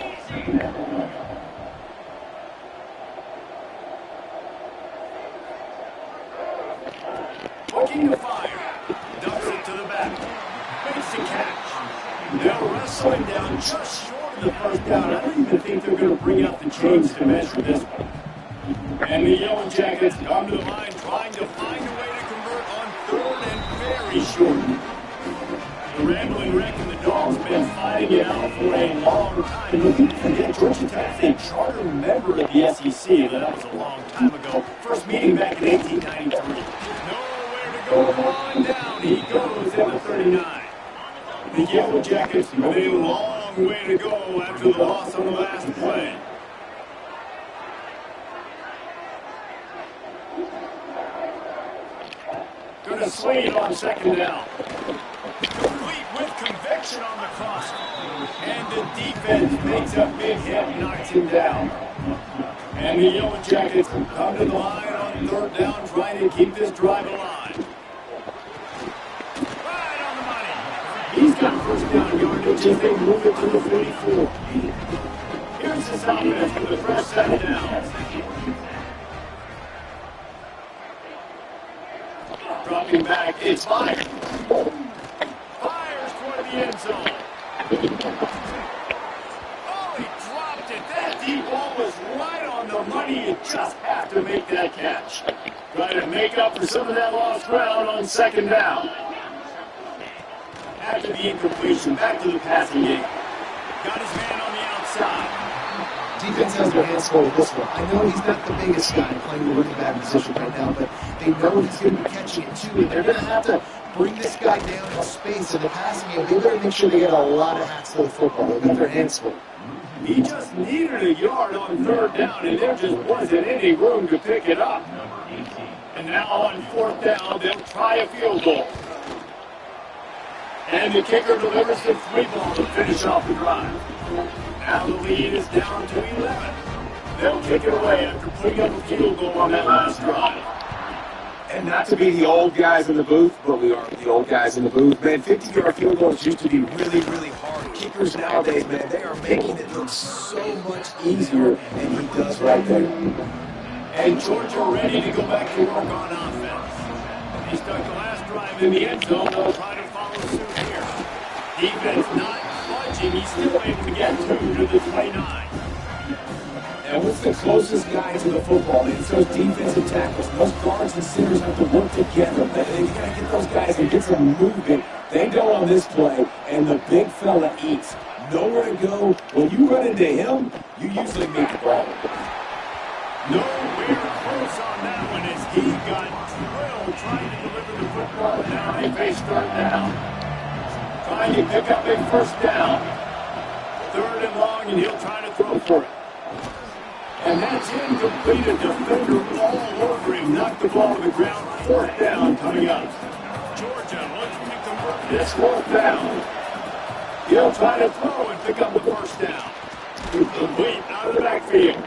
Looking to fire. Dumps it to the back. Makes the catch. They'll wrestle him down just short of the first down. I don't even think they're going to bring out the chains to measure this one. And the Yellow Jackets come to the line trying to find a way to convert on third and very short. The Rambling Wreck and the Dogs been fighting it out for a long time. But don't forget, Georgia Tech's a charter member of the SEC. That was a long time ago. First meeting back in 1893. Nowhere to go on down. He goes in the 39. The Yellow Jackets with a long way to go after the loss on the last play. Going to swing it on second down. Complete with conviction on the crosser. And the defense makes a big hit and knocks him down. And the Yellow Jackets come to the line on third down, trying to keep this drive alive. Right on the money. He's got first down yardage as they move it to the 44. Here's this offense with a fresh set of downs. Dropping back, it's fired. Fires toward the end zone. Oh, he dropped it. That deep ball was right on the money. You just have to make that catch. Try to make up for some of that lost ground on second down. After the incompletion, back to the passing game. Got his man on the outside. Defense has their hands full with this one. I know he's not the biggest guy playing the running back position right now, but they know he's going to be catching it too, and they're going to have to bring this guy down in space in the passing game. They better make sure they get a lot of hats to the football. They've got their hands full. He just needed a yard on third down, and there just wasn't any room to pick it up. And now on fourth down, they'll try a field goal. And the kicker delivers the 3-ball to finish off the drive. Now the lead is down to 11. They'll kick it away after putting up a field goal on that last drive. And not to be the old guys in the booth, but we are the old guys in the booth. Man, 50-yard field goals used to be really, really hard. Kickers nowadays, man, they are making it look so much easier than he does right there. And Georgia ready to go back to work on offense. He stuck the last drive in the end zone. They'll try to follow suit here. Defense not budging. He's still able to get to the 29. And what's the closest guy to the football? It's those defensive tackles. Those guards and centers have to work together. Man, you got to get those guys and get some movement. They go on this play, and the big fella eats. Nowhere to go. When you run into him, you usually meet the problem. Nowhere close on that one as he got drilled trying to deliver the football. And now they face third down. Trying to pick up a first down. Third and long, and he'll try to throw for it. And that's incomplete. A defender all over him. Knocked the ball to the ground. Fourth down coming up. Georgia looking to convert this fourth down. He'll try to throw and pick up the first down. Complete out of the backfield.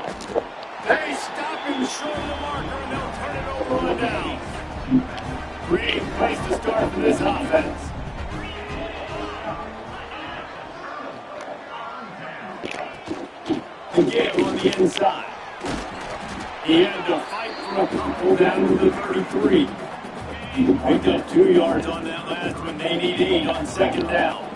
They stop him short of the marker, and they'll turn it over on down. Great place to start for this offense. Again on the inside. He had to fight for a couple down to the 33. He picked up 2 yards on that last one. They need 8 on second down.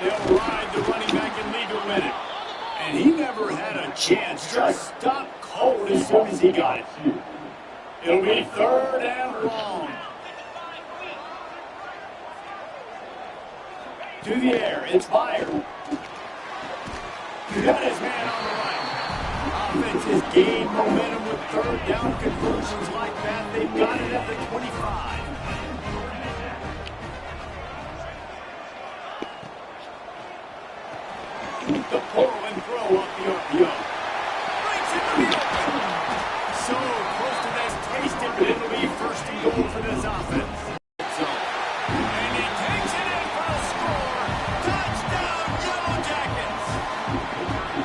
They'll ride the running back and leave it with it. And he never had a chance. Just stopped cold as soon as he got it. It'll be third and long. To the air, it's fired. Got his man on the right. Offense has gained momentum with third down conversions like that. They've got it at the 25. The pull and throw up the RPO. Breaks into the open. So close to that taste it, but it'll be first and goal for this offense. And he takes it in for a score. Touchdown, Yellow Jackets.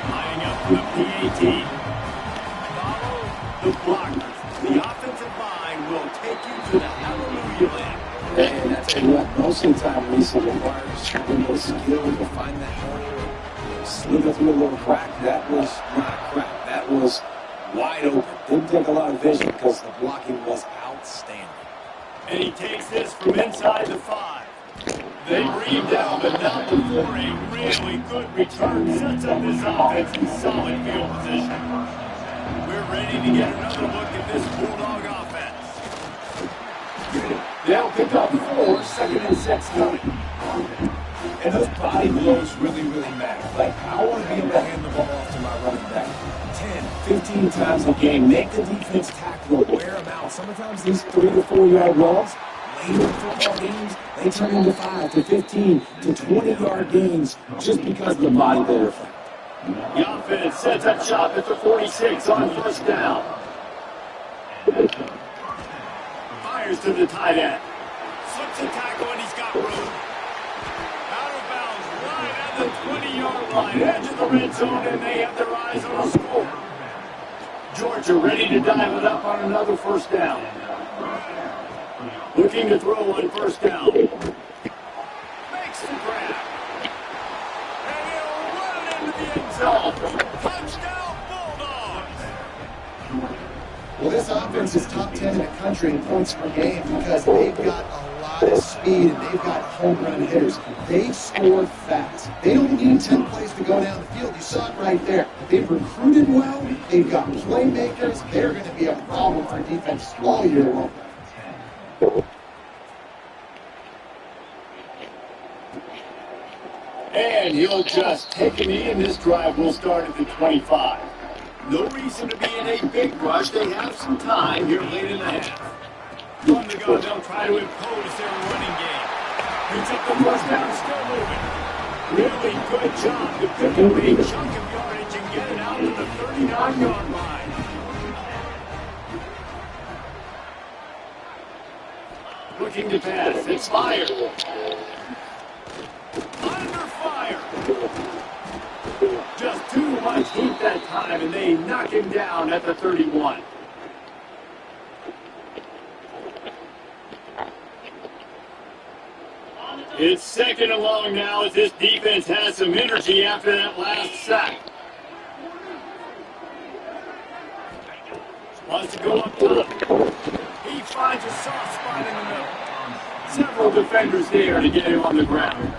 Lining up for the PAT. Follow the blockers. The offensive line will take you to the hallelujah land. And I tell you what, most of the time, Lisa requires a little skill to find that hole. Slither through a little crack. That was not a crack. That was wide open. Didn't take a lot of vision because the blocking was outstanding. And he takes this from inside the 5. They breathe down, but not before a really good return sets up this offense in solid field position. We're ready to get another look at this Bulldog offense. They'll pick up 4, second and 6 coming. And those body blows really, really matter. Like, I want to be able to hand the ball off to my running back 10, 15 times a game. Make the defense tackle, wear them out. Sometimes these 3 to 4 yard runs, later in football games, they turn into 5 to 15 to 20 yard gains just because of the body blow effect. The offense sets up shop at the 46 on first down. Fires to the tight end. Slips a tackle and he's got room. Out of bounds, right at the 20-yard line, edge of the red zone, and they have their eyes on a score. Georgia ready to dial it up on another first down. Looking to throw on first down. Makes the grab. And he'll run it into the end zone. Touchdown, Bulldogs. Well, this offense is top 10 in the country in points per game because they've got a lot of speed and they've got home run hitters. They score fast. They don't need 10 plays to go down the field. You saw it right there. They've recruited well. They've got playmakers. They're going to be a problem for defense all year long. And he'll just take a knee, and this drive will start at the 25. No reason to be in a big rush. They have some time here late in the half. From the gun, they'll try to impose their running game. Picks up the first down, still moving. Really good job to pick up a chunk of yardage and get it out to the 39-yard line. Looking to pass. It's fired. Under fire. Just too much heat that time, and they knock him down at the 31. It's second and long now as this defense has some energy after that last sack. Wants to go up top. He finds a soft spot in the middle. Several defenders there to get him on the ground.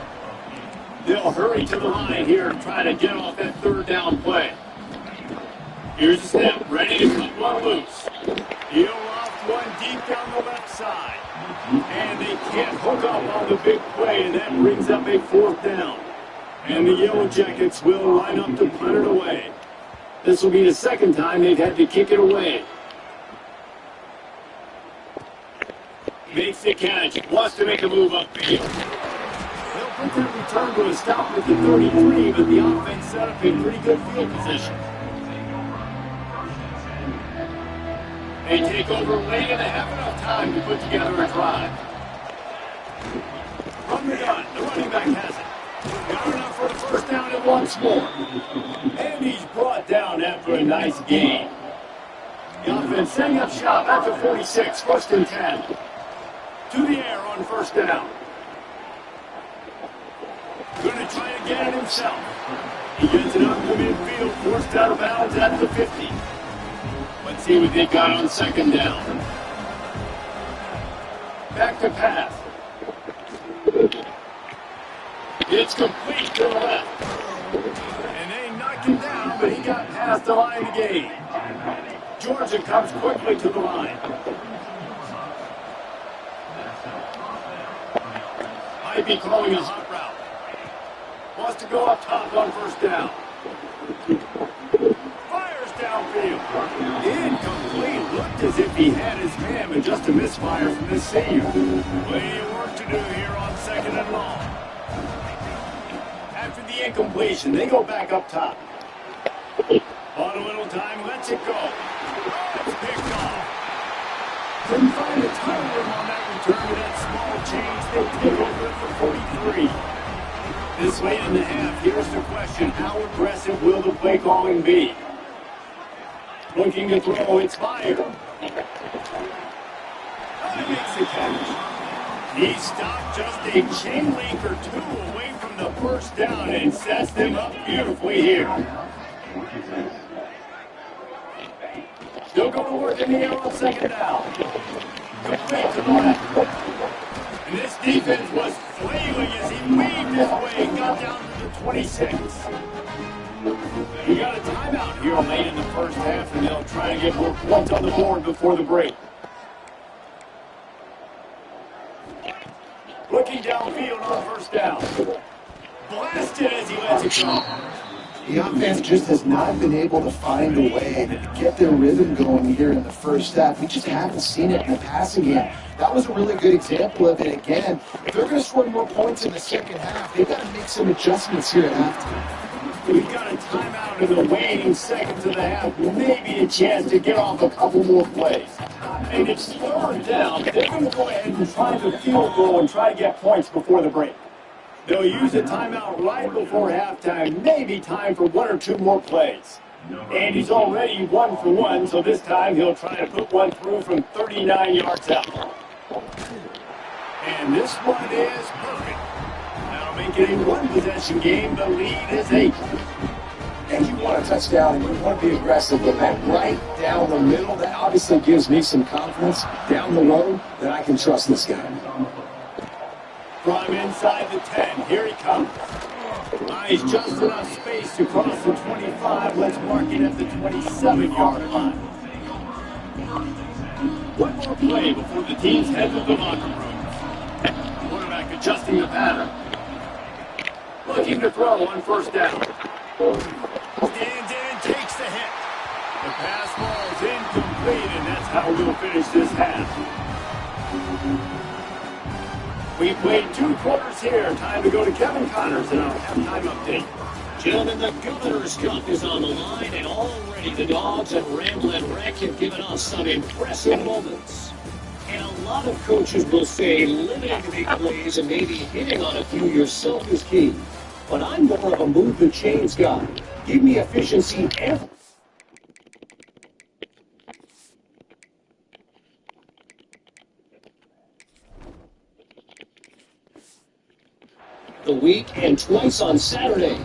They'll hurry to the line here and try to get off that third down play. Here's a snap, ready to cut one loose. He'll loft one deep down the left side. And they can't hook up on the big play, and that brings up a fourth down. And the Yellow Jackets will line up to punt it away. This will be the second time they've had to kick it away. Makes the catch, wants to make a move upfield. They'll put their return to a stop at the 33, but the offense set up a pretty good field position. They take over late and they have enough time to put together a drive. From the gun, the running back has it. Got enough for a first down and once more. And he's brought down after a nice gain. The offense setting up shop at the 46, first and 10. To the air on first down. Going to try to get it himself. He gets it up to midfield, forced out of bounds at the 50. Let's see what they got on second down. Back to pass. It's complete to the left. And they knocked him down, but he got past the line to gain. Georgia comes quickly to the line. Might be calling a hot route. has to go up top on first down. Fires downfield. Incomplete. Looked as if he had his man, but just a misfire from this senior. Plenty of work to do here on second and long. After the incompletion, they go back up top. On a little time, lets it go. Oh, it's picked off. Couldn't find the time room on that return with that small change. They take over it for 43. This late in the half, here's the question. How aggressive will the play calling be? Looking to throw, it's fired. Oh, he makes the catch. He stopped just a chain link or two away from the first down and sets them up beautifully here. Still going to work in the air on second down. Complete to the left. And this defense was flailing as he weaved his way and got down to the 26. We got a timeout here late in the first half, and they'll try to get more points on the board before the break. Looking downfield on first down. Blasted as he lets it go. The offense just has not been able to find a way to get their rhythm going here in the first half. We just haven't seen it in the passing game. That was a really good example of it again. If they're going to score more points in the second half, they've got to make some adjustments here at halftime. We've got a timeout in the waning seconds of the half. Maybe a chance to get off a couple more plays. And it's third down. They're going to go ahead and try the field goal and try to get points before the break. They'll use a timeout right before halftime. Maybe time for one or two more plays. And he's already 1 for 1, so this time he'll try to put one through from 39 yards out. And this one is perfect. Now make it a one-possession game. The lead is 8. And you want a touchdown and you want to be aggressive, but that right down the middle, that obviously gives me some confidence down the road that I can trust this guy. From inside the 10, here he comes. Buys just enough space to cross the 25. Let's mark it at the 27-yard line. One more play before the teams head to the locker room. Quarterback adjusting the pattern. Looking to throw on first down. Stands in and takes the hit. The pass ball's incomplete, and that's how we'll finish this half. We played 2 quarters here. Time to go to Kevin Connors in our halftime update. Gentlemen, the Governor's Cup is on the line, and already the Dogs and Ramblin' Wreck have given us some impressive moments. And a lot of coaches will say limiting the big plays and maybe hitting on a few yourself is key. But I'm more of a move the chains guy. Give me efficiency and... the week and twice on Saturday.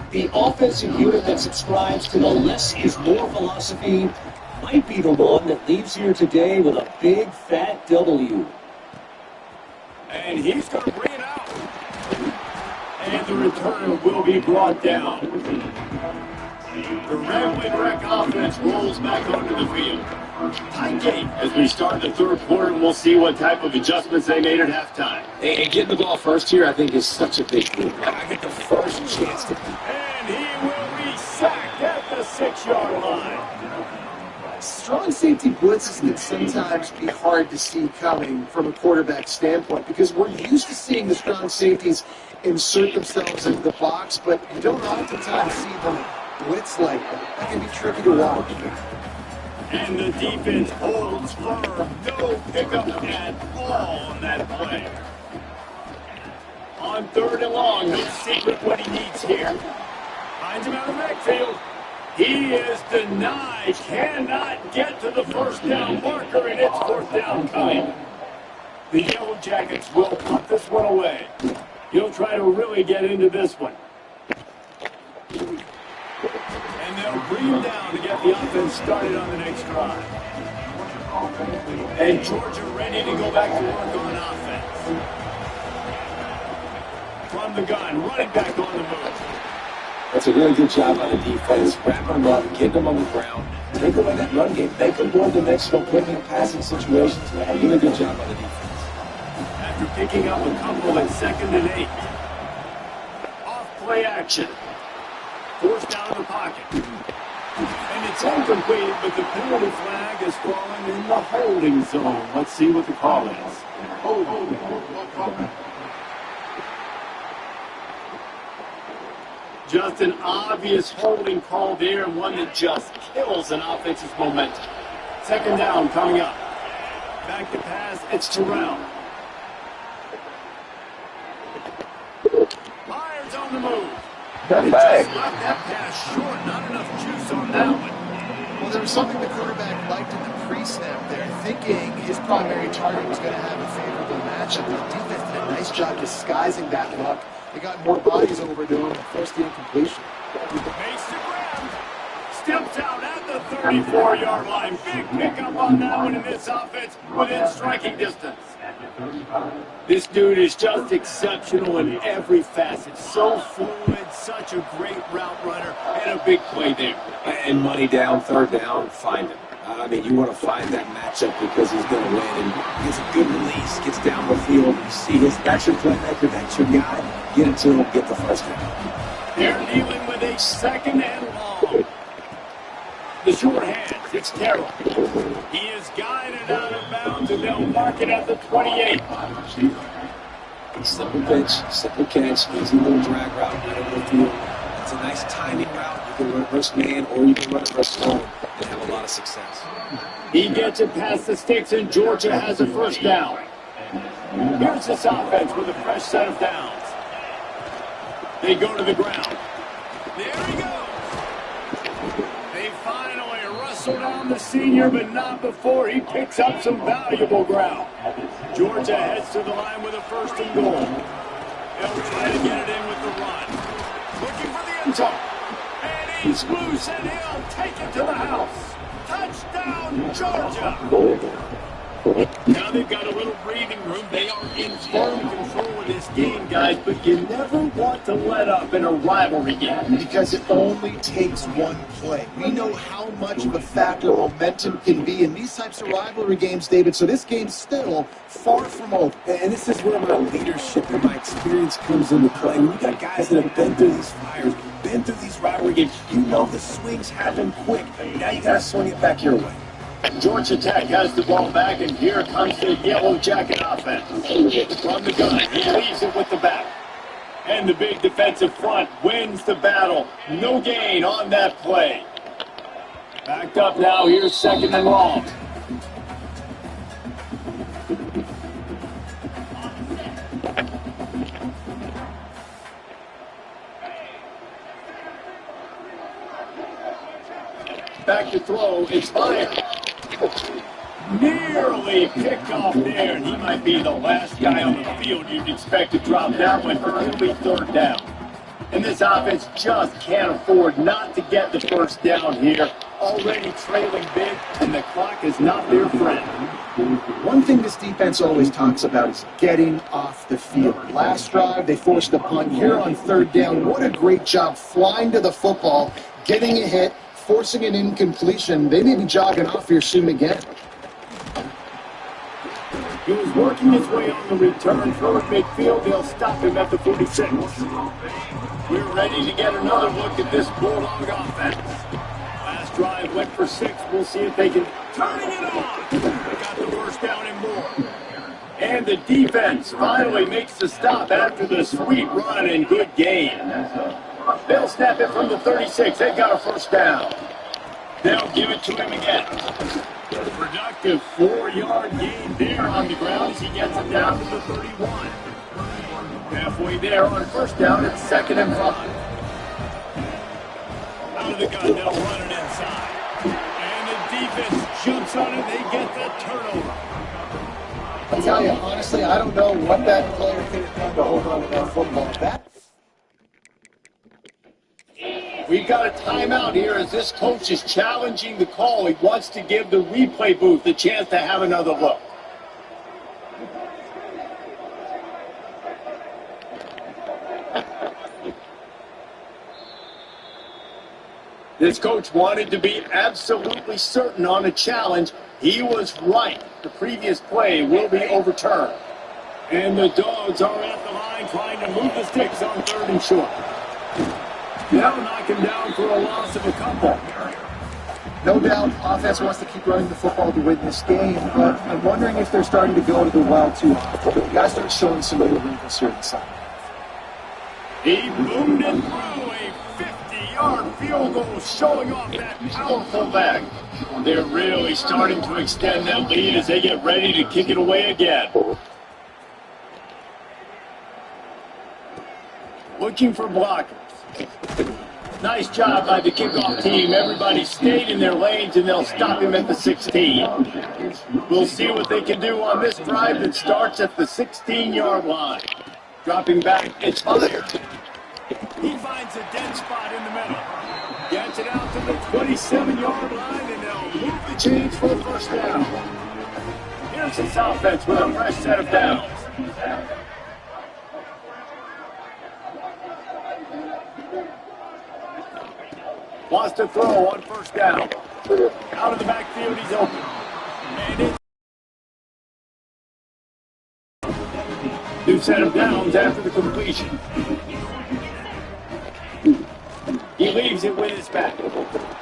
The offensive unit that subscribes to the less is more philosophy might be the one that leaves here today with a big fat W. And he's going to bring it out. And the returner will be brought down. The Ramblin' Wreck offense rolls back onto the field. Tight game as we start the third quarter, and we'll see what type of adjustments they made at halftime. And getting the ball first here, I think, is such a big deal. I get the first chance to... And he will be sacked at the 6-yard line. Strong safety blitzes can sometimes be hard to see coming from a quarterback standpoint because we're used to seeing the strong safeties insert themselves into the box, but you don't oftentimes see them blitz like that. That can be tricky to watch. And the defense holds firm. No pickup at all on that play. On third and long, no secret what he needs here. Finds him out of the backfield. He is denied. Cannot get to the first down marker, and it's fourth down coming. The Yellow Jackets will punt this one away. He'll try to really get into this one. And they'll bring him down to get the offense started on the next drive. And Georgia ready to go back to work on offense. From the gun, running back on the move. That's a really good job by the defense. Wrapping them up, getting them on the ground. Take away that run game. Make them more dimensional, putting in passing situations. Really good job by the defense. After picking up a couple at 2nd and 8. play action. Forced down in the pocket. And it's incomplete, but the penalty flag is falling in the holding zone. Let's see what the call is. Just an obvious holding call there, and one that just kills an offense's momentum. Second down coming up. Back to pass, it's Terrell. Myers on the move. Just left that pass short, not enough juice on that one. Well, there was something the quarterback liked in the pre-snap there, thinking his primary target was going to have a favorable matchup. The defense did a nice job disguising that look. They got more bodies over to him and forced the incompletion. Makes the grab. Steps out at the 34-yard line. Big pickup on that one in this offense within striking distance. This dude is just exceptional in every facet. So fluid, such a great route runner, and a big play there. And money down, third down, find him. I mean, you want to find that matchup because he's going to win. And he gets a good release, gets down the field. You see that's your playmaker, that's your guy. Get it to him, get the first down. They're dealing with a second and long. The short hands, it's Terrell. He is guided out of bounds, and they'll mark it at the 28. Simple pitch, simple catch, easy little drag route right over the field. It's a nice timing route. You can run reverse man or you can run reverse zone and have a lot of success. He gets it past the sticks, and Georgia has a first down. Here's this offense with a fresh set of downs. They go to the ground. There he goes. They finally wrestle down the senior, but not before he picks up some valuable ground. Georgia heads to the line with a first and goal. They'll try to get it in with the run. Looking for the end zone. And he's loose, and he'll take it to the house. Touchdown, Georgia. Now they've got a little breathing room. They are in firm control of this game, guys, but you never want to let up in a rivalry game. Because it only takes one play. We know how much of a factor momentum can be in these types of rivalry games, David, so this game's still far from over. And this is where my leadership and my experience comes into play. When you got guys that have been through these fires, been through these rivalry games, you know the swings happen quick. Now you got to swing it back your way. Georgia Tech has the ball back, and here comes the Yellow Jacket offense. From the gun, he leaves it with the back. And the big defensive front wins the battle. No gain on that play. Backed up now, here's second and long. Back to throw, it's Myers. Nearly picked off there, and he might be the last guy on the field you'd expect to drop that one for early third down. And this offense just can't afford not to get the first down here. Already trailing big, and the clock is not their friend. One thing this defense always talks about is getting off the field. Last drive, they forced a punt. Here on third down, what a great job flying to the football, getting a hit, forcing an incompletion. They may be jogging off here soon again. He was working his way on the return through midfield. They'll stop him at the 46. We're ready to get another look at this Bulldog offense. Last drive went for 6. We'll see if they can turning it on. They got the first down and more. And the defense finally makes the stop after the sweet run and good gain. They'll snap it from the 36. They've got a first down. They'll give it to him again. Productive 4-yard gain there on the ground as he gets it down to the 31. Halfway there on first down, it's second and 5. Out of the gun, they'll run it inside. And the defense jumps on it. They get the turnover. I tell you, honestly, I don't know what that player could have done to hold on to that football. We've got a timeout here as this coach is challenging the call. He wants to give the replay booth a chance to have another look. This coach wanted to be absolutely certain on a challenge. He was right. The previous play will be overturned. And the Dogs are at the line trying to move the sticks on third and short. They'll knock him down for a loss of a couple. No doubt, offense wants to keep running the football to win this game, but I'm wondering if they're starting to go to the well too often. You guys start showing some little wrinkles here inside. He boomed it through a 50-yard field goal, showing off that powerful back. They're really starting to extend that lead as they get ready to kick it away again. Looking for blockers. Nice job by the kickoff team. Everybody stayed in their lanes, and they'll stop him at the 16. We'll see what they can do on this drive that starts at the 16-yard line. Dropping back, it's fired. He finds a dead spot in the middle. Gets it out to the 27-yard line, and they'll move the chains for the first down. Here's his offense with a fresh set of downs. Wants to throw on first down. Out of the backfield, he's open. And it's new set of downs after the completion. He leaves it with his back.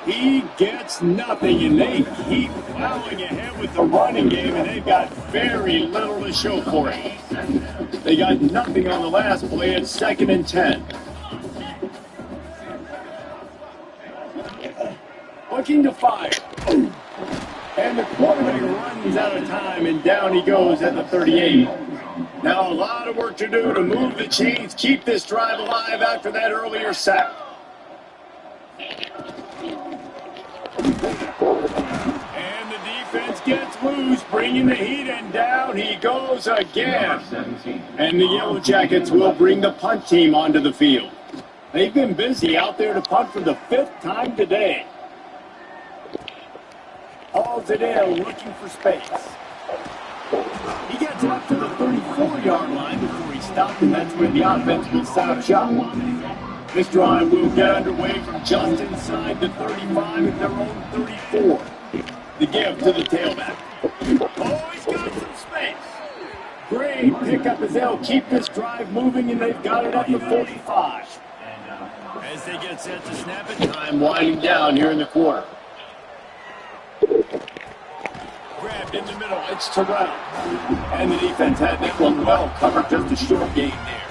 He gets nothing, and they keep plowing ahead with the running game, and they've got very little to show for it. They got nothing on the last play. It's 2nd and 10. Looking to fire. And the quarterback runs out of time, and down he goes at the 38. Now a lot of work to do to move the chains, keep this drive alive after that earlier sack. And the defense gets loose, bringing the heat, and down he goes again. And the Yellow Jackets will bring the punt team onto the field. They've been busy out there to punt for the 5th time today. Hauls it in, looking for space. He gets up to the 34-yard line before he stopped, and that's where the offense will set up shop. This drive will get underway from just inside the 35 at their own 34. The give to the tailback. Oh, he's got some space. Great pickup as they'll keep this drive moving, and they've got it at the 45. As they get set to snap it, time winding down here in the quarter. Grabbed in the middle, it's Terrell. And the defense had that one well covered, just a short gain there.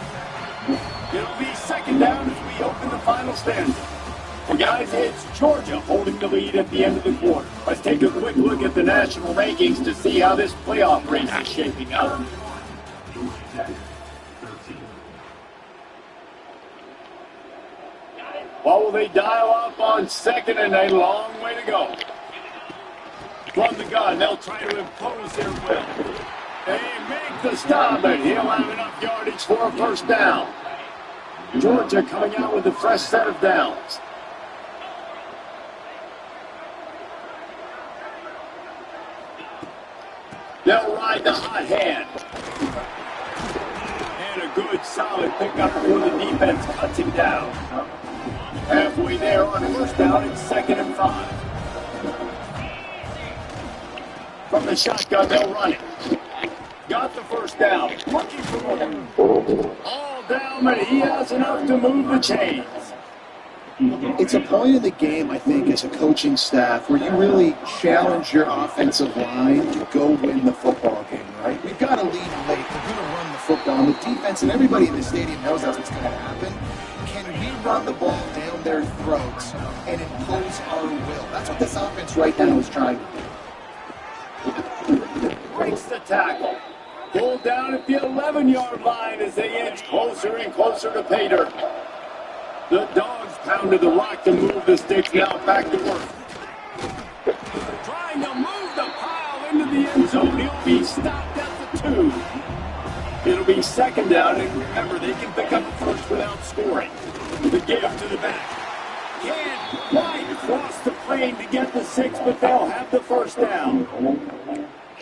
It'll be 2nd down as we open the final stanza. Well, guys, it's Georgia holding the lead at the end of the quarter. Let's take a quick look at the national rankings to see how this playoff race is shaping up. What will they dial up on 2nd and a long way to go? From the gun, they'll try to impose their will. They make the stop, but he'll have enough yardage for a first down. Georgia coming out with a fresh set of downs. They'll ride the hot hand. And a good, solid pickup before the defense cuts him down. Halfway there on first down, it's 2nd and 5. From the shotgun, they'll run it. Got the first down. Looking for more. All down, but he has enough to move the chains. It's a point in the game, I think, as a coaching staff, where you really challenge your offensive line to go win the football game, right? We've got to lead late. We're going to run the football. And the defense and everybody in the stadium knows that's what's going to happen. Can we run the ball down their throats and impose our will? That's what this offense right now is trying to do. Breaks the tackle. Pulled down at the 11-yard line as they inch closer and closer to pay dirt. The Dogs pounded the rock to move the sticks. Now back to work. Trying to move the pile into the end zone. He'll be stopped at the 2. It'll be 2nd down, and remember, they can pick up the first without scoring. The give to the back. Can't quite cross the plane to get the 6, but they'll have the first down.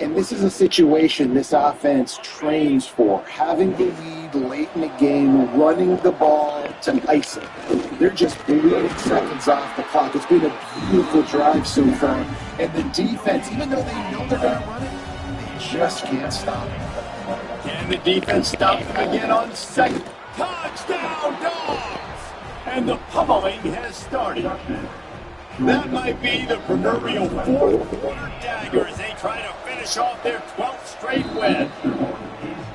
And this is a situation this offense trains for, having the lead late in the game, running the ball to ice it. They're just bleeding seconds off the clock. It's been a beautiful drive so far. And the defense, even though they know they're going to run it, they just can't stop it. Can the defense stop them again on 2nd? Touchdown, Dogs! And the pummeling has started. That might be the proverbial fourth quarter dagger as they try to finish off their 12th straight win.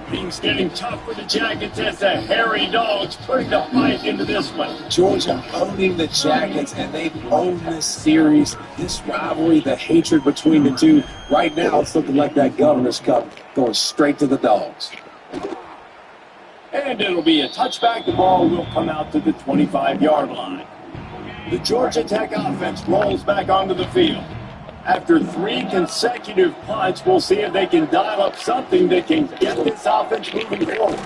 Things getting tough for the Jackets as the hairy dogs putting the fight into this one. Georgia owning the Jackets, and they've owned this series, this rivalry, the hatred between the two. Right now, it's looking like that Governor's Cup going straight to the Dogs. And it'll be a touchback. The ball will come out to the 25-yard line. The Georgia Tech offense rolls back onto the field. After 3 consecutive punts, we'll see if they can dial up something that can get this offense moving forward.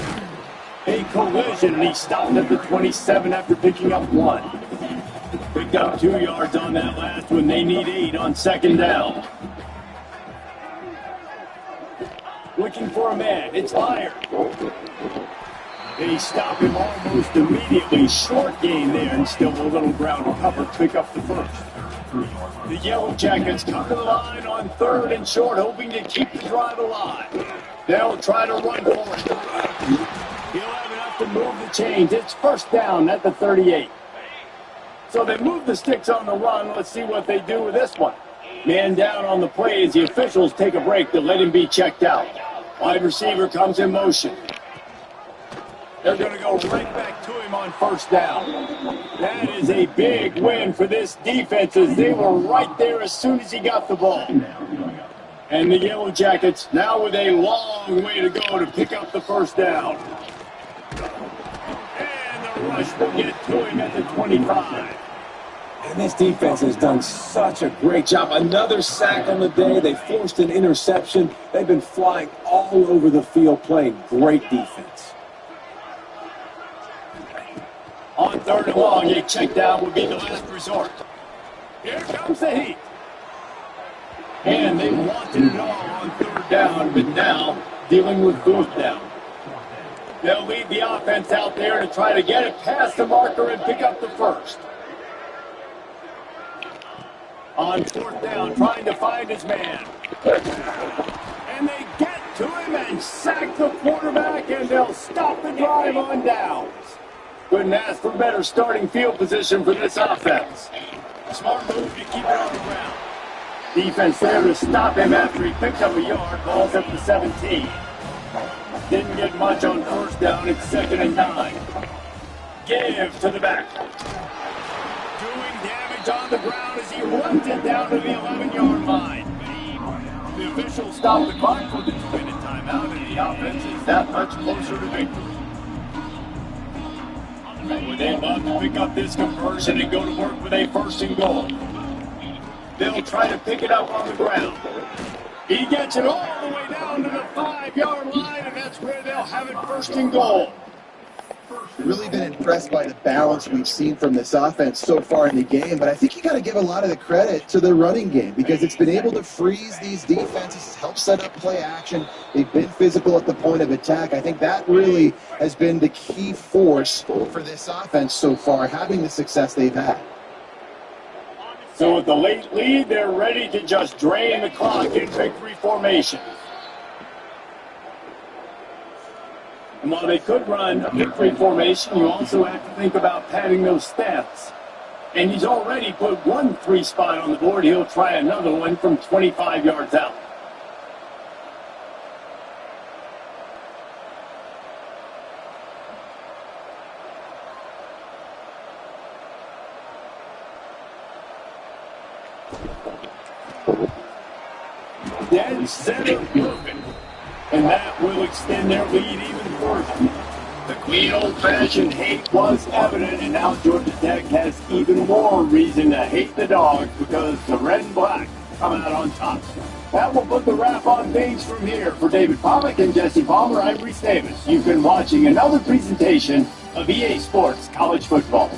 A collision, and he stopped at the 27 after picking up 1. Picked up 2 yards on that last one. They need 8 on second down. Looking for a man. It's fired. They stop him almost immediately. Short gain there, and still a little ground to cover. Pick up the first. The Yellow Jackets come to the line on 3rd and short, hoping to keep the drive alive. They'll try to run for it. He'll have enough to move the chains. It's first down at the 38. So they move the sticks on the run. Let's see what they do with this one. Man down on the play as the officials take a break to let him be checked out. Wide receiver comes in motion. They're going to go right back to him on first down. That is a big win for this defense as they were right there as soon as he got the ball. And the Yellow Jackets now with a long way to go to pick up the first down. And the rush will get to him at the 25. And this defense has done such a great job. Another sack on the day. They forced an interception. They've been flying all over the field playing great defense. On 3rd and long, a check down would be the last resort. Here comes the heat. And they wanted it all on 3rd down, but now dealing with 4th down. They'll lead the offense out there to try to get it past the marker and pick up the first. On 4th down, trying to find his man. And they get to him and sack the quarterback, and they'll stop the drive on downs. Couldn't ask for better starting field position for this offense. Smart move to keep it on the ground. Defense there to stop him after he picked up a yard. Ball's up to 17. Didn't get much on first down. It's 2nd and 9. Give to the back. Doing damage on the ground as he runs it down to the 11-yard line. The officials stop the clock for the 2-minute timeout, and the offense is that much closer to victory. They'd love to pick up this conversion and go to work with a 1st and goal. They'll try to pick it up on the ground. He gets it all the way down to the 5-yard line, and that's where they'll have it 1st and goal. Really been impressed by the balance we've seen from this offense so far in the game, but I think you got to give a lot of the credit to the running game because it's been able to freeze these defenses, help set up play action. They've been physical at the point of attack. I think that really has been the key force for this offense so far, having the success they've had. So with the late lead, they're ready to just drain the clock in victory formation. And while they could run a victory formation, you also have to think about padding those stats. And he's already put 1 3 spot on the board. He'll try another one from 25 yards out. Dead center perfect. And that will extend their lead even further. The clean old-fashioned hate was evident, and now Georgia Tech has even more reason to hate the Dogs because the red and black come out on top. That will put the wrap on things from here. For David Pollack and Jesse Palmer, I'm Reese Davis. You've been watching another presentation of EA Sports College Football.